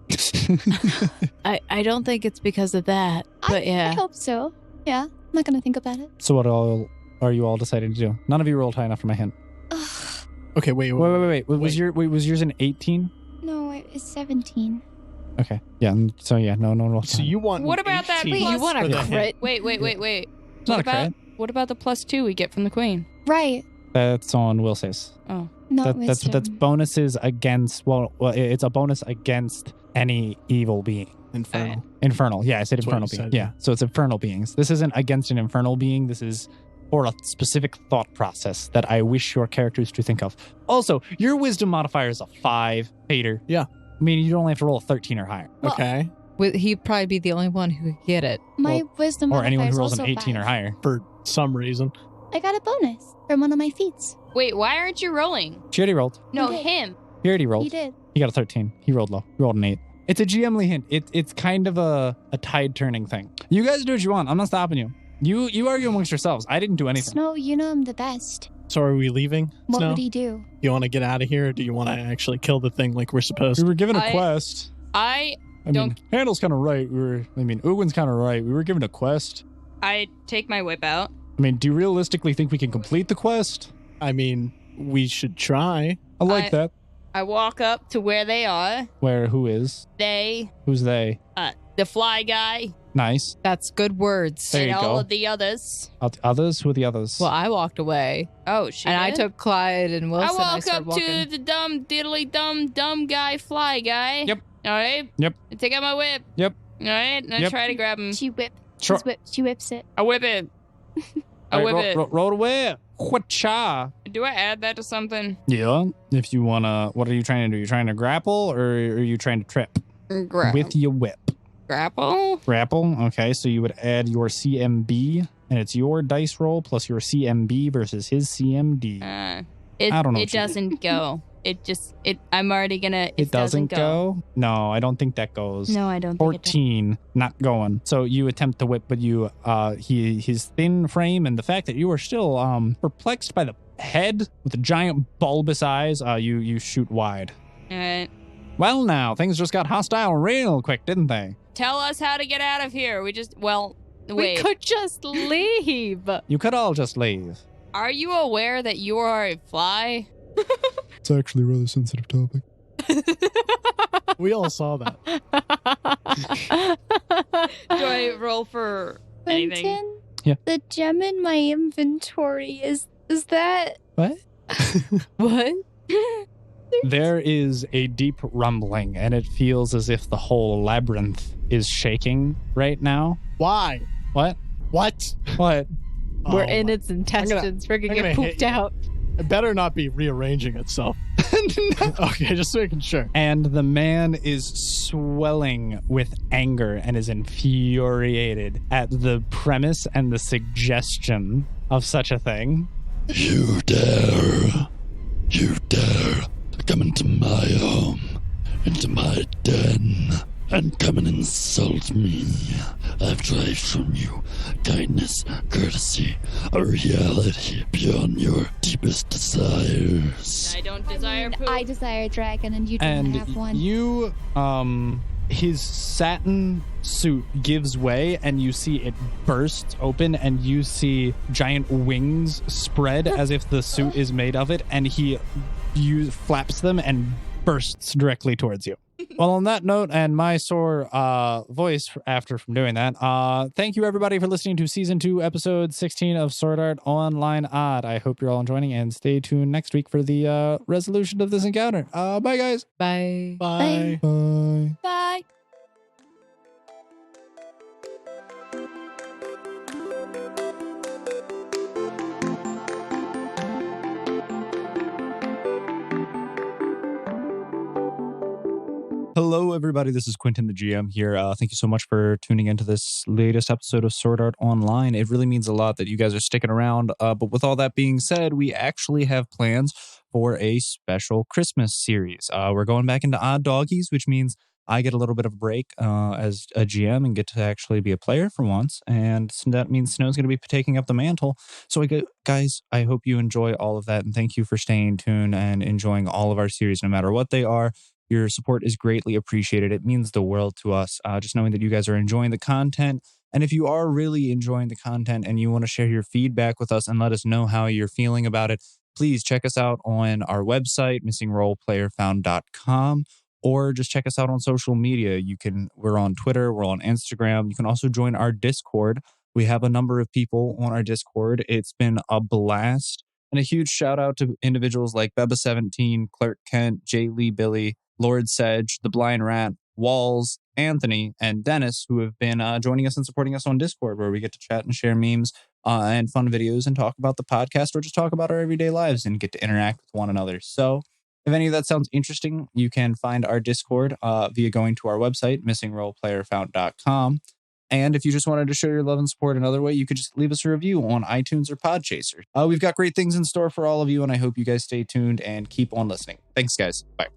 I don't think it's because of that, but I yeah. hope so. Yeah, I'm not going to think about it. So what all are you all deciding to do? None of you rolled high enough for my hint. Ugh, Okay, wait. Wait. Was yours an 18? no, it's 17. Okay. Yeah. So yeah, no roll. So you want What an about that 18 Wait, you want for a the hint. crit? Wait. It's not a crit. What about the +2 we get from the queen? Right. That's on will saves. Oh. Not That's wisdom. bonuses against. Well, it's a bonus against any evil being. Infernal. Infernal. Yeah, I said That's what infernal you being. said. Yeah. So it's infernal beings. This isn't against an infernal being. This is for a specific thought process that I wish your characters to think of. Also, your wisdom modifier is a 5, Peter. Yeah. I mean, you only have to roll a 13 or higher. Well, Okay. He'd probably be the only one who could get it. My wisdom Or anyone modifier who is rolls an also 18 or 5. higher. For some reason. I got a bonus from one of my feats. Wait, why aren't you rolling? She already rolled. No, Okay. him. He already He rolled. did. He got a 13. He rolled low. He rolled an 8. It's a GM-ly hint. It's kind of a tide turning thing. You guys do what you want. I'm not stopping you. You argue amongst yourselves. I didn't do anything. Snow, you know I'm the best. So are we leaving? What Snow? would he do? You want to get out of here, or do you want to actually kill the thing like we're supposed We to? were given a I- quest. I I Don't- mean, Handel's kind of right. Ugwin's kind of right. We were given a quest. take my whip out. I mean, do you realistically think we can complete the quest? I mean, we should try. I like I- that. I walk up to where they are. Where? Who is? They, Who's they? the fly guy, Nice. That's good words. There and you all go. of the others. Others? Who are the others? Well, I walked away, Oh, shit. and I took Clyde and I Wilson. walk started up to walking. the dumb, diddly dumb guy, fly guy. Yep. All right. Yep. I take out my whip. Yep. All right. And I Yep. try to grab him. She whips. Sure. She whips it. I whip it. I All whip right, it. roll away. Wha-cha. Do I add that to something? Yeah. If you want to, what are you trying to do? You trying to grapple or are you trying to trip? With your whip. Grapple? Grapple. Okay, so you would add your CMB, and it's your dice roll plus your CMB versus his CMD. I I don't know It what you- doesn't go. I'm already gonna. It doesn't go? No, I don't think that goes. No, I don't think it does. 14, not going. So you attempt to whip, but you, his thin frame and the fact that you are still perplexed by the head with the giant bulbous eyes, you shoot wide. All right. Well, now things just got hostile real quick, didn't they? Tell us how to get out of here. We Wait. could just leave. You could all just leave. Are you aware that you are a fly? It's actually a rather sensitive topic. We all saw that. Do I roll for anything? Quentin? Yeah. The gem in my inventory is that What? What? There is a deep rumbling, and it feels as if the whole labyrinth is shaking right now. Why? What? What? What? We're Oh in my- its intestines. We're gonna I'm get gonna hit pooped you. out. It better not be rearranging itself. Okay, just making sure. And the man is swelling with anger and is infuriated at the premise and the suggestion of such a thing. You dare to come into my home, into my den, and come and insult me after I've shown you kindness, courtesy, a reality beyond your deepest desires. I don't desire poop. I desire a dragon, and you don't And have one. you his satin suit gives way and you see it bursts open and you see giant wings spread as if the suit is made of it, and he flaps them and bursts directly towards you. Well, on that note, and my sore voice after from doing that, thank you everybody for listening to Season 2, Episode 16 of Sword Art Online Odd. I hope you're all enjoying, and stay tuned next week for the resolution of this encounter. Bye, guys. Bye. Bye. Bye. Bye. Hello, everybody. This is Quentin, the GM here. Thank you so much for tuning into this latest episode of Sword Art Online. It really means a lot that you guys are sticking around. But with all that being said, we actually have plans for a special Christmas series. We're going back into Odd Doggies, which means I get a little bit of a break as a GM and get to actually be a player for once. And that means Snow's going to be taking up the mantle. So, guys, I hope you enjoy all of that. And thank you for staying tuned and enjoying all of our series, no matter what they are. Your support is greatly appreciated. It means the world to us. Just knowing that you guys are enjoying the content. And if you are really enjoying the content and you want to share your feedback with us and let us know how you're feeling about it, please check us out on our website, missingroleplayerfound.com, or just check us out on social media. We're on Twitter, we're on Instagram. You can also join our Discord. We have a number of people on our Discord. It's been a blast. And a huge shout out to individuals like Beba17, Clark Kent, J. Lee Billy, Lord Sedge, The Blind Rat, Walls, Anthony, and Dennis, who have been joining us and supporting us on Discord, where we get to chat and share memes and fun videos and talk about the podcast or just talk about our everyday lives and get to interact with one another. So if any of that sounds interesting, you can find our Discord via going to our website, missingroleplayerfound.com. And if you just wanted to show your love and support another way, you could just leave us a review on iTunes or Podchaser. We've got great things in store for all of you, and I hope you guys stay tuned and keep on listening. Thanks, guys. Bye.